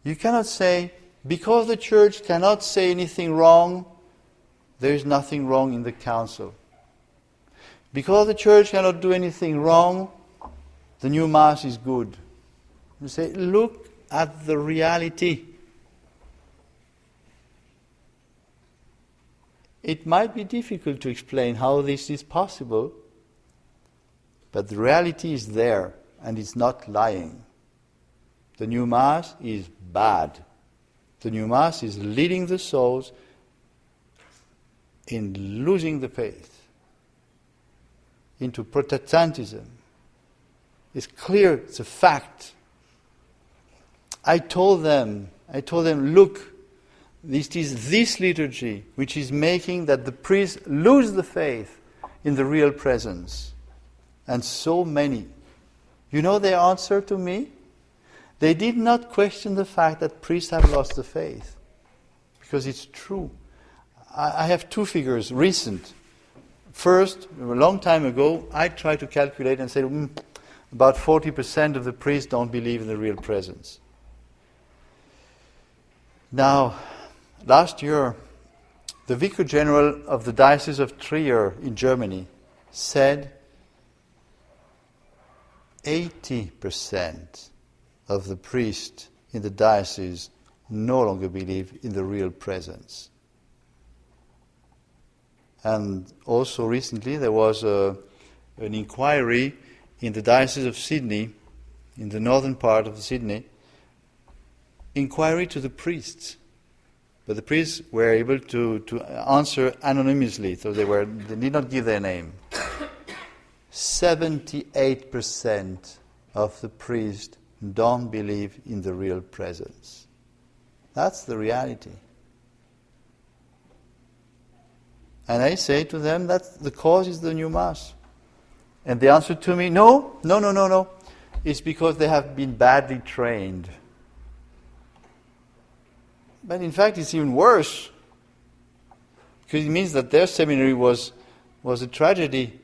S1: You cannot say, because the church cannot say anything wrong, there is nothing wrong in the council. Because the church cannot do anything wrong, the new Mass is good. You say, look at the reality. It might be difficult to explain how this is possible, but the reality is there, and it's not lying. The new Mass is bad. The new Mass is leading the souls in losing the faith. into Protestantism. It's clear, it's a fact. I told them, look, this is this liturgy which is making that the priests lose the faith in the real presence. And so many. You know their answer to me? They did not question the fact that priests have lost the faith. Because it's true. I have two figures, recent. First, a long time ago, I tried to calculate and said, about 40% of the priests don't believe in the real presence. Now, last year, the Vicar General of the Diocese of Trier in Germany said 80% of the priests in the diocese no longer believe in the real presence. And also recently there was an inquiry in the Diocese of Sydney, in the northern part of Sydney, inquiry to the priests. But the priests were able to answer anonymously, so they did not give their name. 78% of the priests don't believe in the real presence. That's the reality. And I say to them that the cause is the new Mass. And they answer to me, no. It's because they have been badly trained. But in fact it's even worse. Because it means that their seminary was a tragedy.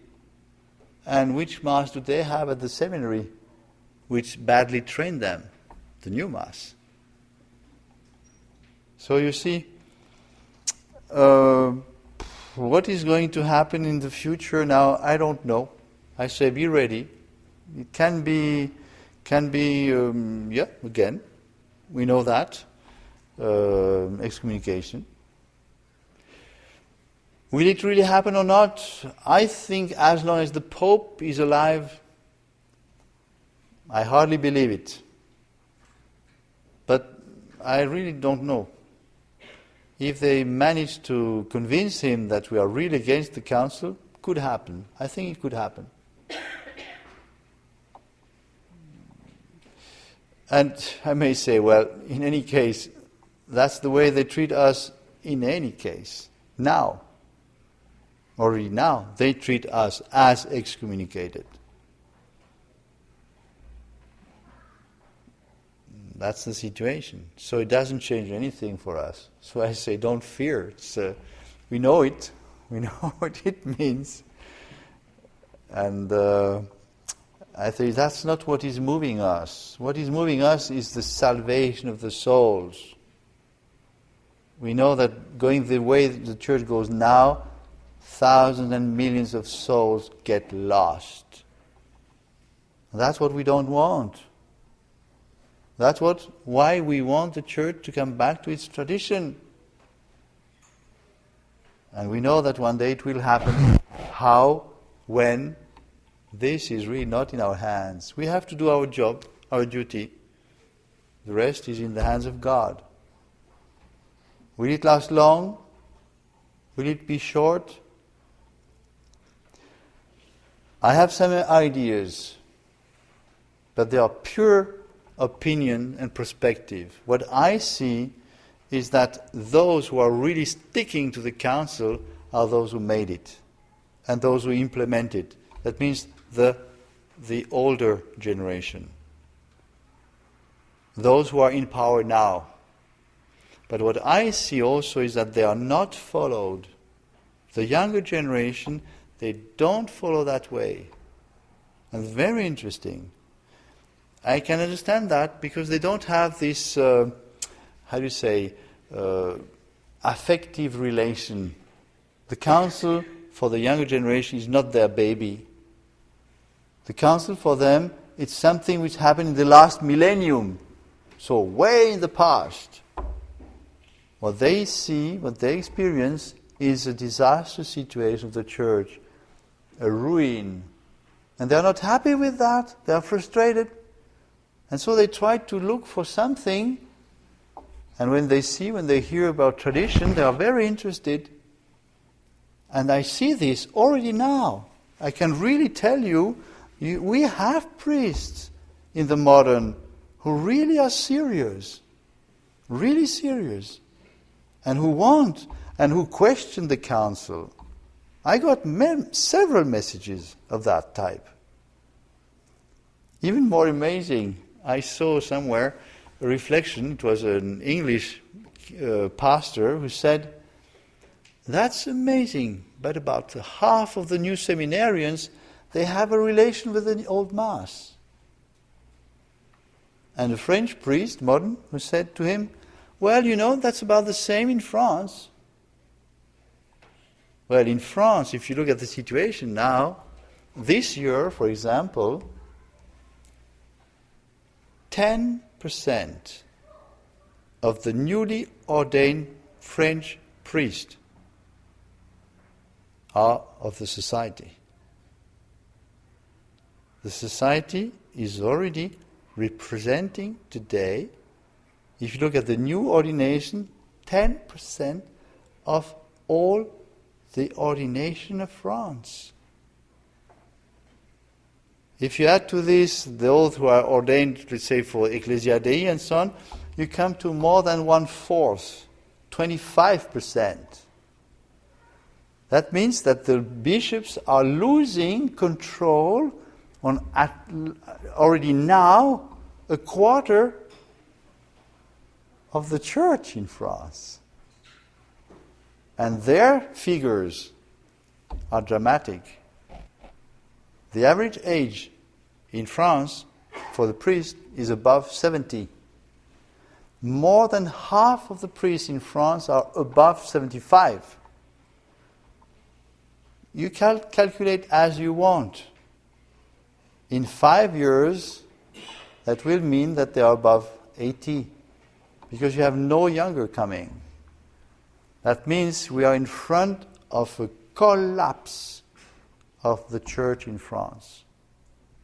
S1: And which Mass do they have at the seminary which badly trained them? The new Mass. So you see, what is going to happen in the future now, I don't know. I say be ready. It can be, again, we know that, excommunication. Will it really happen or not? I think as long as the Pope is alive, I hardly believe it. But I really don't know. If they manage to convince him that we are really against the Council, could happen. I think it could happen. And I may say, well, in any case, that's the way they treat us in any case. Now. Already now, they treat us as excommunicated. That's the situation. So it doesn't change anything for us. So I say, don't fear. We know it. We know what it means. And I think that's not what is moving us. What is moving us is the salvation of the souls. We know that going the way the Church goes now, thousands and millions of souls get lost. And that's what we don't want. That's why we want the Church to come back to its tradition. And we know that one day it will happen. How? When? This is really not in our hands. We have to do our job, our duty. The rest is in the hands of God. Will it last long? Will it be short? I have some ideas, but they are pure opinion and perspective. What I see is that those who are really sticking to the Council are those who made it and those who implement it. That means the older generation. Those who are in power now. But what I see also is that they are not followed. The younger generation, they don't follow that way. And very interesting. I can understand that because they don't have this, affective relation. The Council for the younger generation is not their baby. The Council for them, it's something which happened in the last millennium. So way in the past. What they see, what they experience is a disastrous situation of the Church, a ruin. And they are not happy with that. They are frustrated. And so they try to look for something. And when they hear about tradition, they are very interested. And I see this already now. I can really tell you, we have priests in the modern who really are serious, really serious, and who want and who question the council. I got several messages of that type. Even more amazing, I saw somewhere a reflection. It was an English pastor who said, "That's amazing, but about half of the new seminarians, they have a relation with the old Mass." And a French priest, modern, who said to him, "Well, you know, that's about the same in France." Well, in France, if you look at the situation now, this year, for example, 10% of the newly ordained French priests are of the society. The society is already representing today, if you look at the new ordination, 10% of all the ordination of France. If you add to this those who are ordained, let's say, for ecclesiadei and so on, you come to more than 1/4, 25%. That means that the bishops are losing control on already now a quarter of the church in France. And their figures are dramatic. The average age in France for the priest is above 70. More than half of the priests in France are above 75. You calculate as you want. In 5 years, that will mean that they are above 80, because you have no younger coming. That means we are in front of a collapse of the church in France.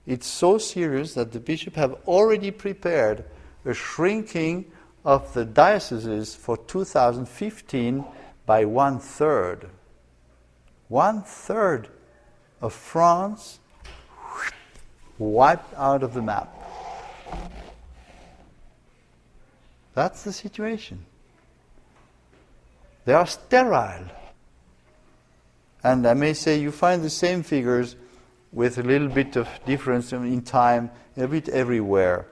S1: It's so serious that the bishops have already prepared a shrinking of the dioceses for 2015 by 1/3. 1/3 of France wiped out of the map. That's the situation. They are sterile. And I may say you find the same figures with a little bit of difference in time, a bit everywhere.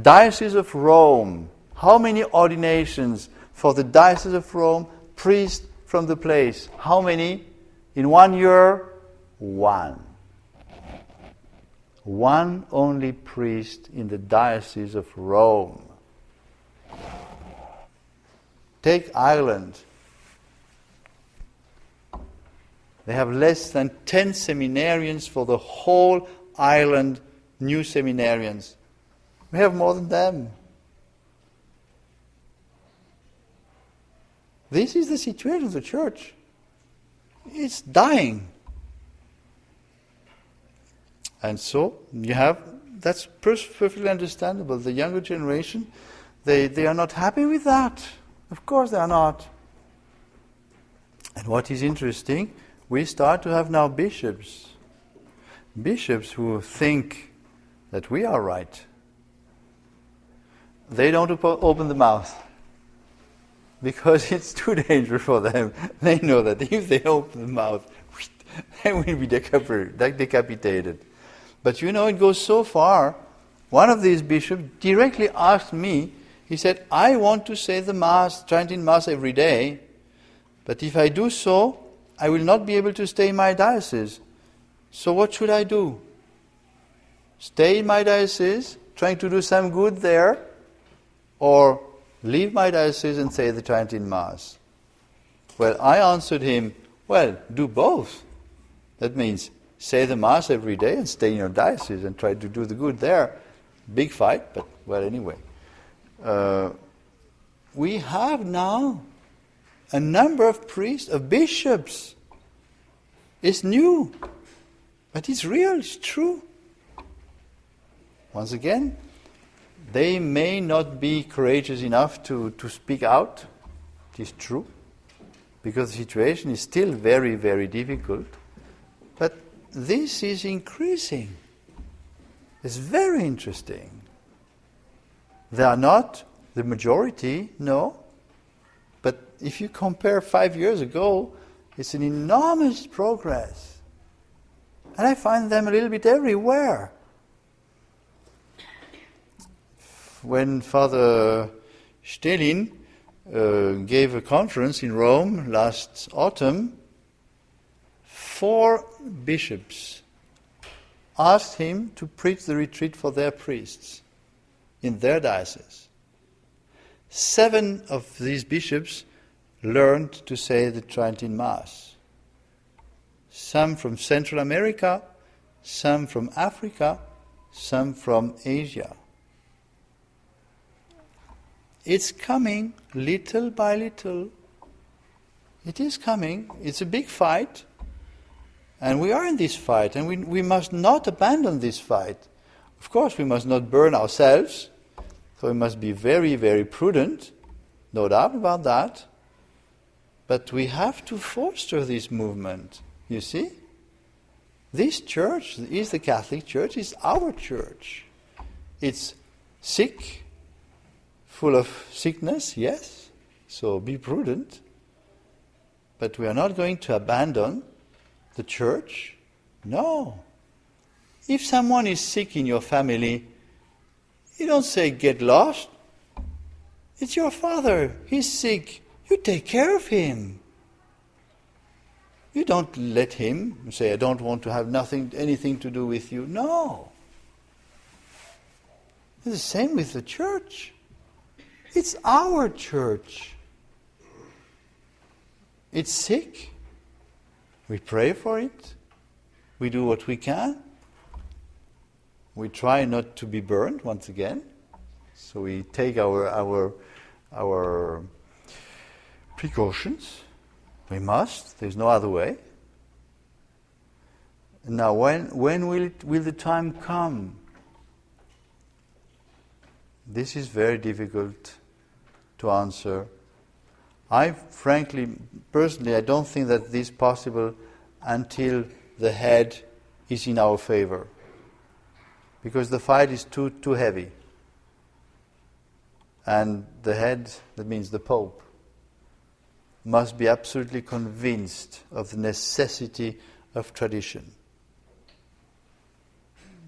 S1: Diocese of Rome. How many ordinations for the Diocese of Rome? Priest from the place. How many? In 1 year? 1. 1 only priest in the Diocese of Rome. Take Ireland. They have less than 10 seminarians for the whole island, new seminarians. We have more than them. This is the situation of the church. It's dying. And so you have, that's perfectly understandable. The younger generation, they are not happy with that. Of course they are not. And what is interesting, we start to have now bishops who think that we are right. They don't open the mouth because it's too dangerous for them. They know that if they open the mouth, they will be decapitated. But you know, it goes so far. One of these bishops directly asked me, he said, "I want to say the Mass, Tridentine Mass every day, but if I do so, I will not be able to stay in my diocese. So what should I do? Stay in my diocese, trying to do some good there, or leave my diocese and say the Tridentine Mass?" Well, I answered him, well, do both. That means say the Mass every day and stay in your diocese and try to do the good there. Big fight, but well, anyway. We have now a number of priests, of bishops. It's new, but it's real, it's true. Once again, they may not be courageous enough to speak out. It is true, because the situation is still very, very difficult. But this is increasing. It's very interesting. They are not the majority, no. But if you compare 5 years ago, it's an enormous progress. And I find them a little bit everywhere. When Father Stelin gave a conference in Rome last autumn, 4 bishops asked him to preach the retreat for their priests in their diocese. 7 of these bishops learned to say the Tridentine Mass. Some from Central America, some from Africa, some from Asia. It's coming little by little. It is coming. It's a big fight. And we are in this fight, and we must not abandon this fight. Of course, we must not burn ourselves, so we must be very, very prudent, no doubt about that. But we have to foster this movement, you see? This church is the Catholic Church, is our church. It's sick, full of sickness, yes, so be prudent. But we are not going to abandon the church? No. If someone is sick in your family, you don't say, get lost. It's your father. He's sick. You take care of him. You don't let him say, I don't want to have anything to do with you. No. It's the same with the church. It's our church. It's sick. We pray for it. We do what we can. We try not to be burned once again. So we take our precautions. We must. There's no other way. Now, when will the time come? This is very difficult to answer. Personally, I don't think that this is possible until the head is in our favor. Because the fight is too heavy. And the head, that means the Pope, must be absolutely convinced of the necessity of tradition.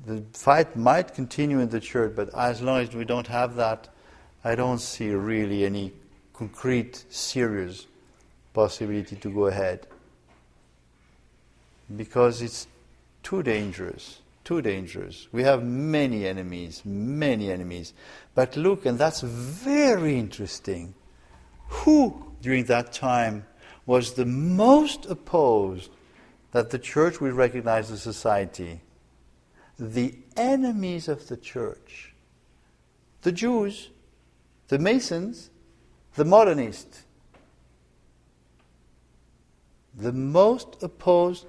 S1: The fight might continue in the church, but as long as we don't have that, I don't see really any concrete, serious possibility to go ahead. Because it's too dangerous. We have many enemies. But look, and that's very interesting. Who, during that time, was the most opposed that the church will recognize the society? The enemies of the church. The Jews, the Masons, the modernists. The most opposed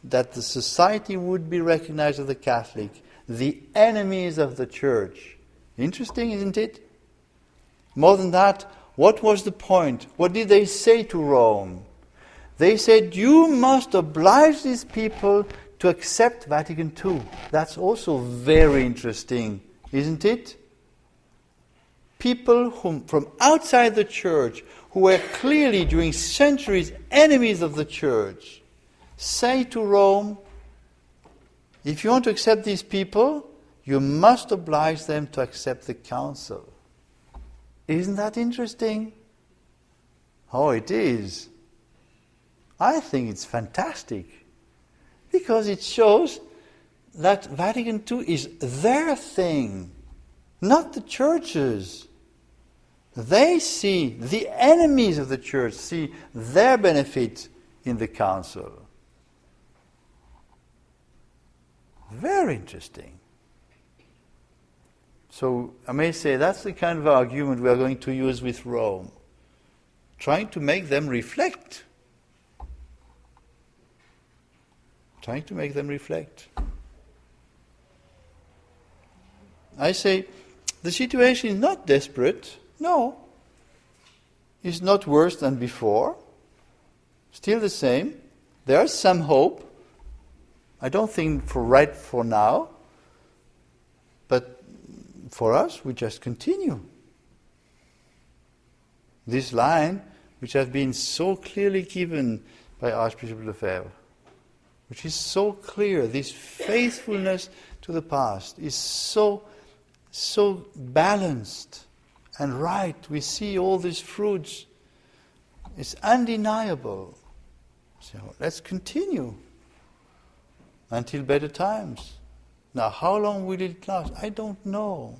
S1: that the society would be recognized as the Catholic, the enemies of the church. Interesting, isn't it? More than that, what was the point? What did they say to Rome? They said, you must oblige these people to accept Vatican II. That's also very interesting, isn't it? People from outside the church, who were clearly during centuries enemies of the church, say to Rome, if you want to accept these people, you must oblige them to accept the council. Isn't that interesting? Oh, it is. I think it's fantastic. Because it shows that Vatican II is their thing, not the churches. They see, the enemies of the church see their benefit in the council. Very interesting. So I may say that's the kind of argument we are going to use with Rome, trying to make them reflect. I say, the situation is not desperate. No. It's not worse than before. Still the same. There is some hope. I don't think right for now, but for us, we just continue. This line, which has been so clearly given by Archbishop Lefebvre, which is so clear, this faithfulness to the past is so balanced and right. We see all these fruits. It's undeniable. So let's continue until better times. Now, how long will it last? I don't know.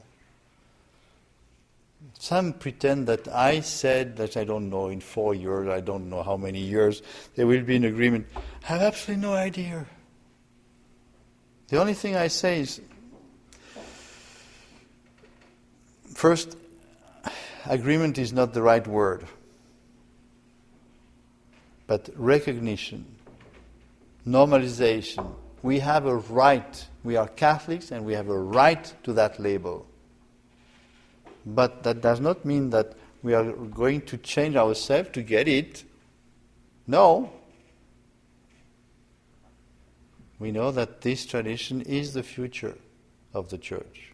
S1: Some pretend that I said that I don't know, in 4 years, I don't know how many years, there will be an agreement. I have absolutely no idea. The only thing I say is, first, agreement is not the right word, but recognition, normalization. We have a right, we are Catholics and we have a right to that label. But that does not mean that we are going to change ourselves to get it. No. We know that this tradition is the future of the Church.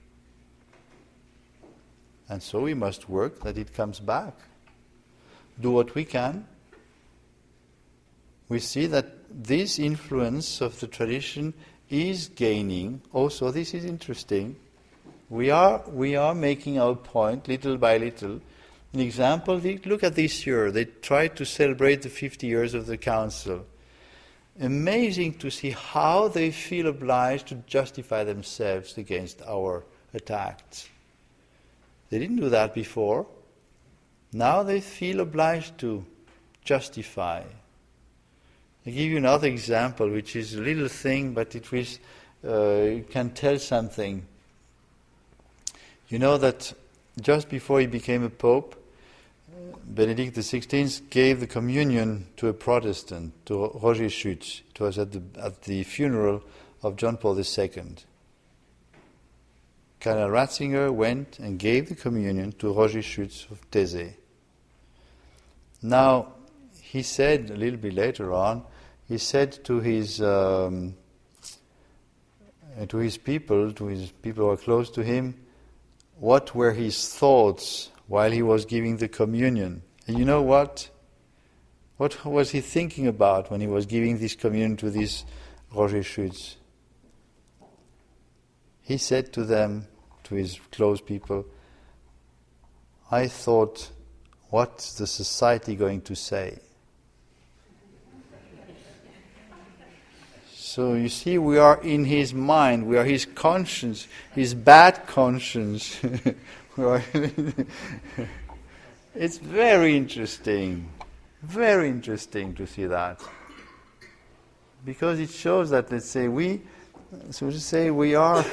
S1: And so we must work that it comes back. Do what we can. We see that this influence of the tradition is gaining. Also, this is interesting. We are making our point little by little. An example, look at this year. They tried to celebrate the 50 years of the Council. Amazing to see how they feel obliged to justify themselves against our attacks. They didn't do that before. Now they feel obliged to justify. I'll give you another example, which is a little thing, but it can tell something. You know that just before he became a pope, Benedict XVI gave the communion to a Protestant, to Roger Schütz. It was at the funeral of John Paul II. Cardinal Ratzinger went and gave the communion to Roger Schütz of Thésée. Now, he said a little bit later on, he said to his people who are close to him, what were his thoughts while he was giving the communion. And you know what? What was he thinking about when he was giving this communion to this Roger Schütz? He said to them, to his close people, I thought, what's the society going to say? So you see, we are in his mind, we are his conscience, his bad conscience. It's very interesting to see that. Because it shows that, let's say, we are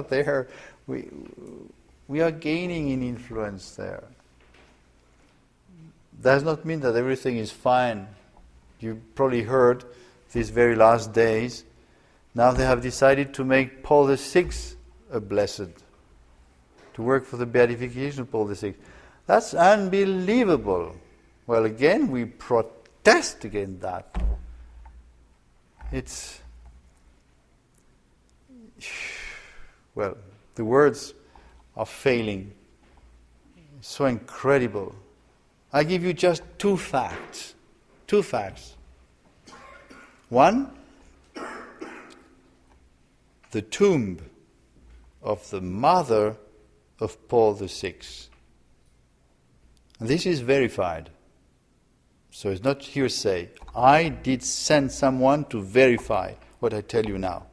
S1: there, we are gaining in influence there. Does not mean that everything is fine. You probably heard these very last days, now they have decided to make Paul VI a blessed, to work for the beatification of Paul VI. That's unbelievable. Well, again, we protest against that. The words are failing. It's so incredible. I give you just two facts. One, the tomb of the mother of Paul VI. And this is verified. So it's not hearsay. I did send someone to verify what I tell you now.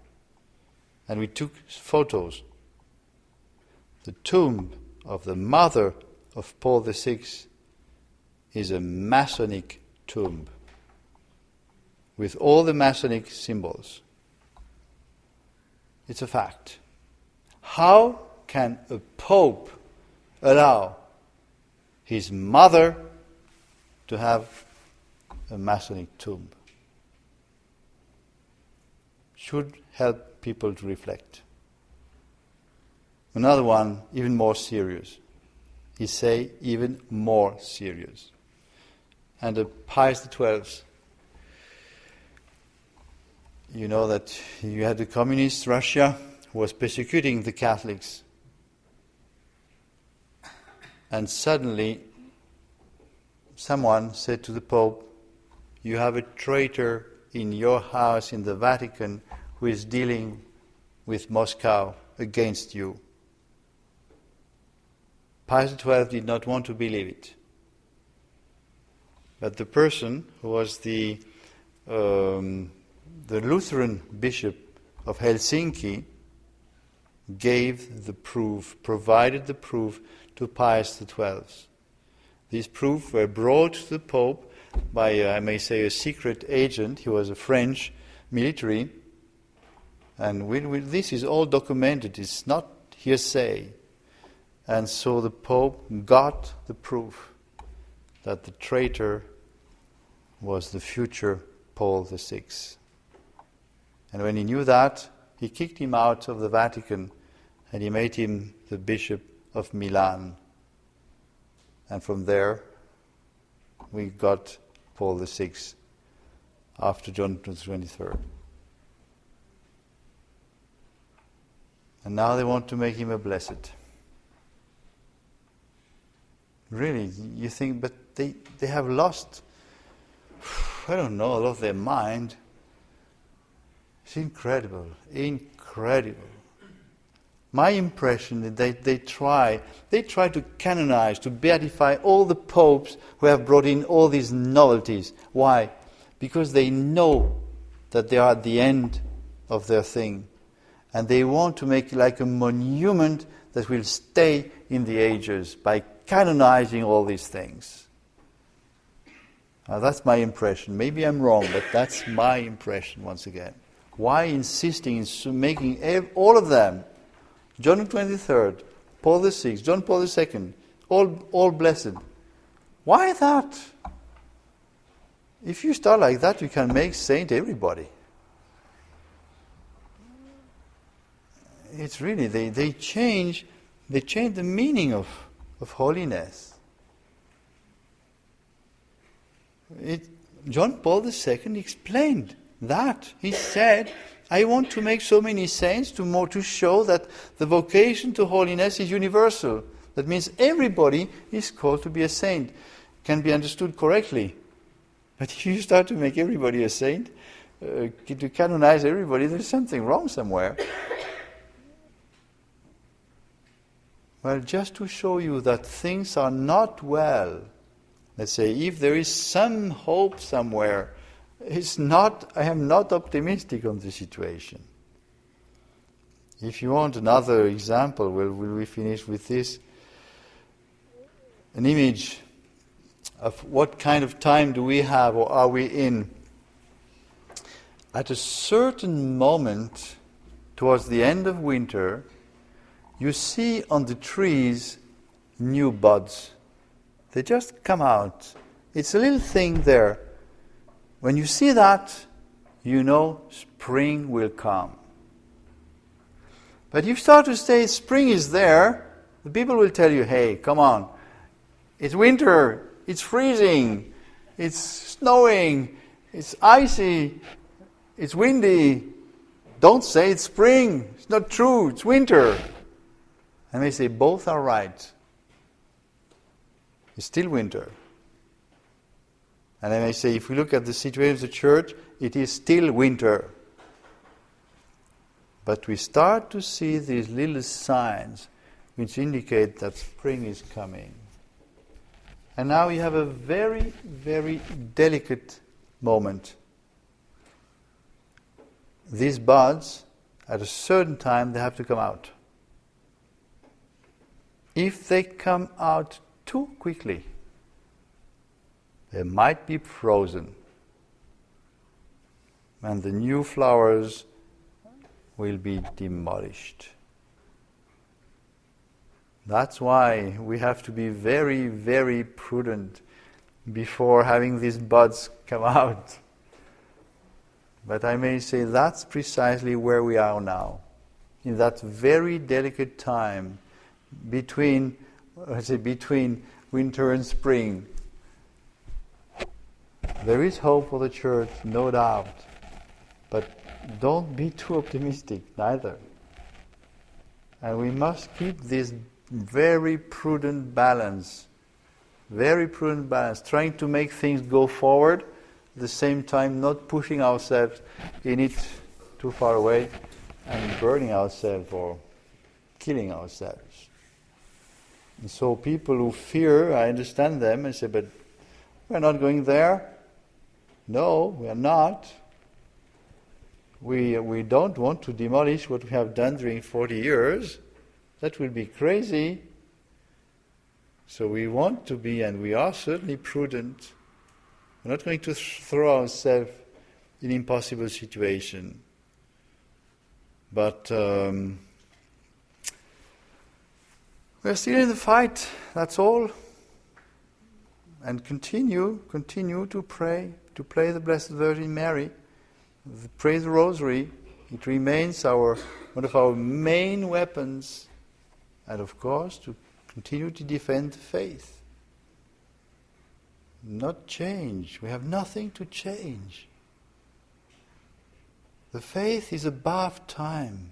S1: And we took photos. The tomb of the mother of Paul VI is a Masonic tomb, with all the Masonic symbols. It's a fact. How can a pope allow his mother to have a Masonic tomb? Should help people to reflect. Another one, even more serious. He say even more serious. And the Pius XII you know that you had the communist Russia who was persecuting the Catholics. And suddenly someone said to the Pope, you have a traitor in your house in the Vatican who is dealing with Moscow against you. Pius XII did not want to believe it. But the person who was the Lutheran bishop of Helsinki gave the proof, provided the proof to Pius XII. These proofs were brought to the Pope by, I may say, a secret agent. He was a French military. And this is all documented. It's not hearsay. And so the Pope got the proof that the traitor was the future Paul VI. And when he knew that, he kicked him out of the Vatican and he made him the Bishop of Milan. And from there, we got Paul VI after John the 23rd. And now they want to make him a blessed. Really, you think, but they have lost, I don't know, a lot of their mind. It's incredible, incredible. My impression is that they try to canonize, to beatify all the popes who have brought in all these novelties. Why? Because they know that they are at the end of their thing. And they want to make like a monument that will stay in the ages by canonizing all these things. Now that's my impression. Maybe I'm wrong, but that's my impression once again. Why insisting in making all of them, John the 23rd, Paul VI, John Paul II, all blessed? Why that? If you start like that, you can make saint everybody. It's really, they change the meaning of holiness. John Paul II explained that. He said, I want to make so many saints to show that the vocation to holiness is universal. That means everybody is called to be a saint. Can be understood correctly. But if you start to make everybody a saint, to canonize everybody, there's something wrong somewhere. Well, just to show you that things are not well, let's say, if there is some hope somewhere, I am not optimistic on the situation. If you want another example, will we finish with this? An image of what kind of time do we have or are we in? At a certain moment, towards the end of winter, you see on the trees new buds. They just come out. It's a little thing there. When you see that, you know spring will come. But if you start to say spring is there, the people will tell you, hey, come on, it's winter, it's freezing, it's snowing, it's icy, it's windy. Don't say it's spring, it's not true, it's winter. And they say both are right. It's still winter. And then I say, if we look at the situation of the church, it is still winter. But we start to see these little signs which indicate that spring is coming. And now you have a very, very delicate moment. These buds, at a certain time, they have to come out. If they come out too quickly, they might be frozen. And the new flowers will be demolished. That's why we have to be very, very prudent before having these buds come out. But I may say that's precisely where we are now, in that very delicate time between winter and spring. There is hope for the church, no doubt. But don't be too optimistic neither. And we must keep this very prudent balance, trying to make things go forward, at the same time not pushing ourselves in it too far away and burning ourselves or killing ourselves. And so people who fear, I understand them and say, but we're not going there. No, we are not. We don't want to demolish what we have done during 40 years. That will be crazy. So we want to be, and we are certainly prudent. We're not going to throw ourselves in impossible situation. But we're still in the fight, that's all. And continue to pray, to pray the Blessed Virgin Mary, pray the Rosary. It remains one of our main weapons. And of course, to continue to defend the faith. Not change. We have nothing to change. The faith is above time.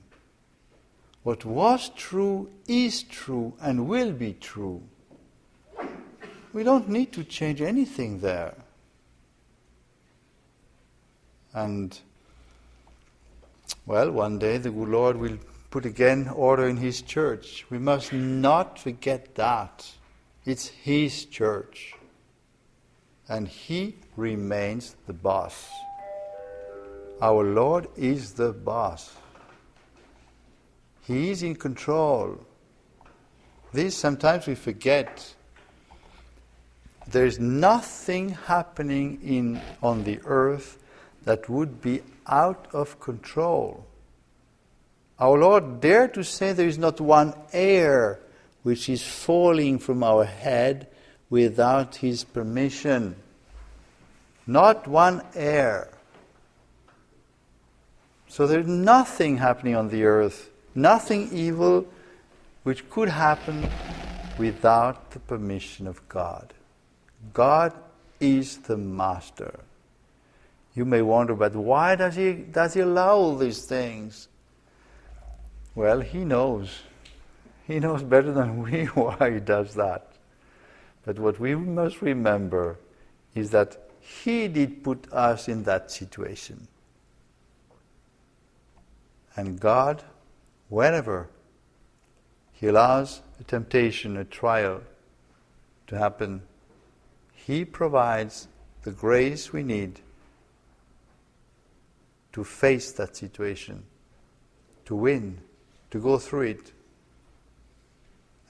S1: What was true is true and will be true. We don't need to change anything there. And, well, one day the good Lord will put again order in His church. We must not forget that. It's His church. And He remains the boss. Our Lord is the boss. He is in control. This sometimes we forget. There is nothing happening on the earth that would be out of control. Our Lord dared to say there is not one hair which is falling from our head without His permission. Not one hair. So there is nothing happening on the earth, nothing evil which could happen without the permission of God. God is the master. You may wonder, but why does He allow all these things? Well, He knows. He knows better than we why He does that. But what we must remember is that He did put us in that situation. And God, whenever He allows a temptation, a trial to happen, He provides the grace we need to face that situation, to win, to go through it,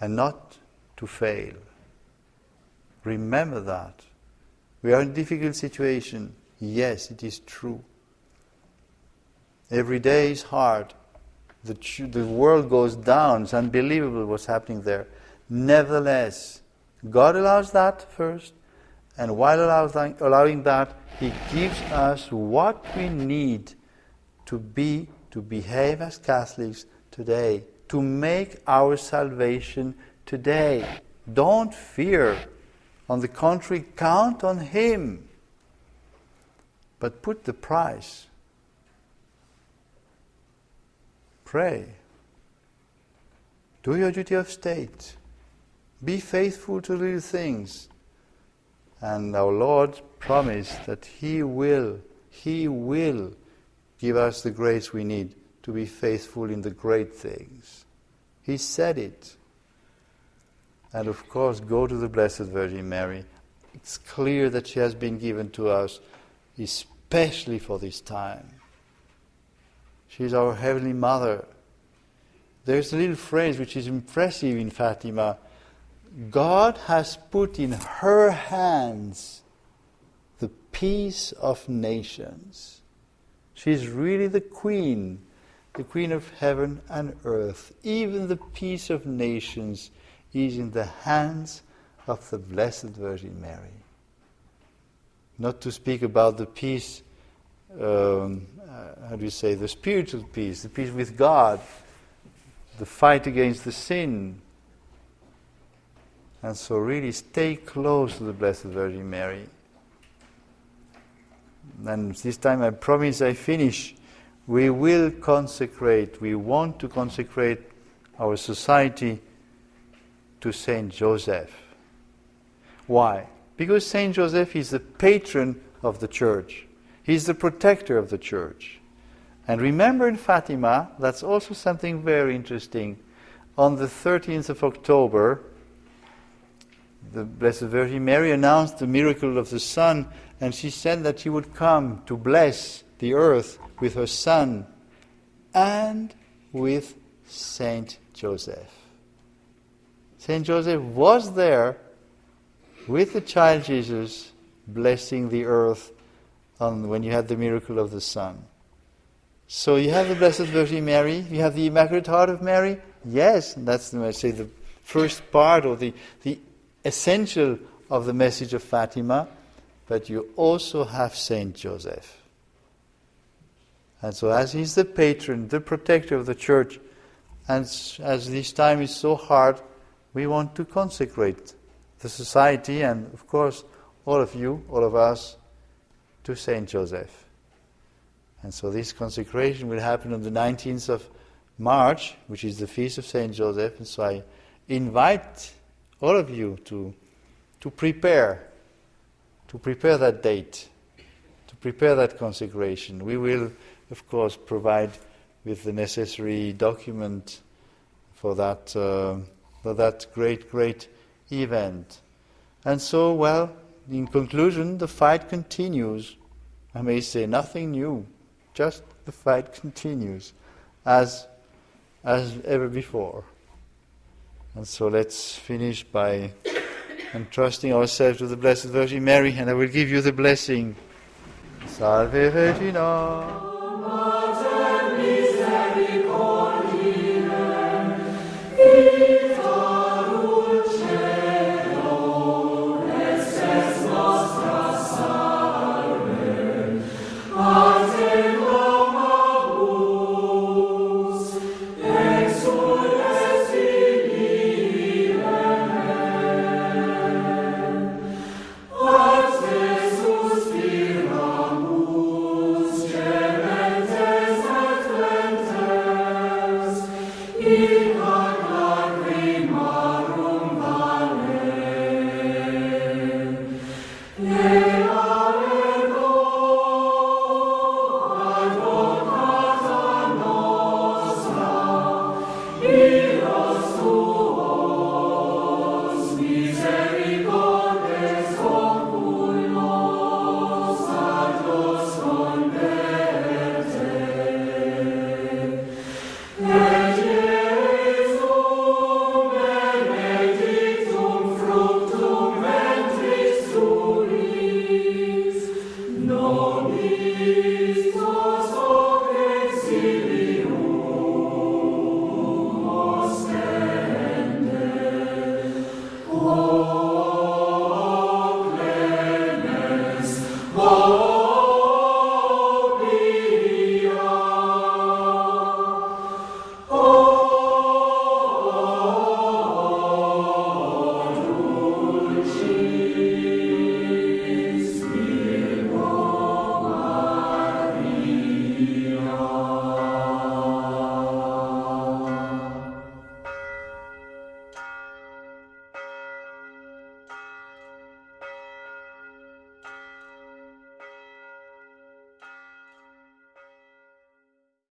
S1: and not to fail. Remember that. We are in a difficult situation. Yes, it is true. Every day is hard. The world goes down. It's unbelievable what's happening there. Nevertheless, God allows that first, and while allowing that, He gives us what we need to behave as Catholics today, to make our salvation today. Don't fear. On the contrary, count on Him. But put the price. Pray. Do your duty of state. Be faithful to little things. And our Lord promised that He will give us the grace we need to be faithful in the great things. He said it. And of course, go to the Blessed Virgin Mary. It's clear that she has been given to us especially for this time. She is our Heavenly Mother. There's a little phrase which is impressive in Fatima. God has put in her hands the peace of nations. She is really the Queen of heaven and earth. Even the peace of nations is in the hands of the Blessed Virgin Mary. Not to speak about the peace, the spiritual peace, the peace with God, the fight against the sin. And so really stay close to the Blessed Virgin Mary. And this time I promise I finish we will consecrate, we want to consecrate our society to Saint Joseph. Why? Because Saint Joseph is the patron of the Church. He's the protector of the Church. And remember in Fatima, that's also something very interesting. On the 13th of October, the Blessed Virgin Mary announced the miracle of the sun, and she said that she would come to bless the earth with her Son and with Saint Joseph. Saint Joseph was there with the child Jesus, blessing the earth when you had the miracle of the sun. So you have the Blessed Virgin Mary, you have the Immaculate Heart of Mary. Yes, that's the first part or the essential of the message of Fatima. But you also have Saint Joseph. And so as he's the patron, the protector of the Church, and as this time is so hard, we want to consecrate the society and, of course, all of you, all of us, to Saint Joseph. And so this consecration will happen on the 19th of March, which is the feast of Saint Joseph. And so I invite all of you to prepare that date, to prepare that consecration. We will, of course, provide with the necessary document for that great event. And so, well, in conclusion, the fight continues. I may say nothing new, just the fight continues as ever before. And so let's finish by entrusting ourselves to the Blessed Virgin Mary, and I will give you the blessing. Salve Regina.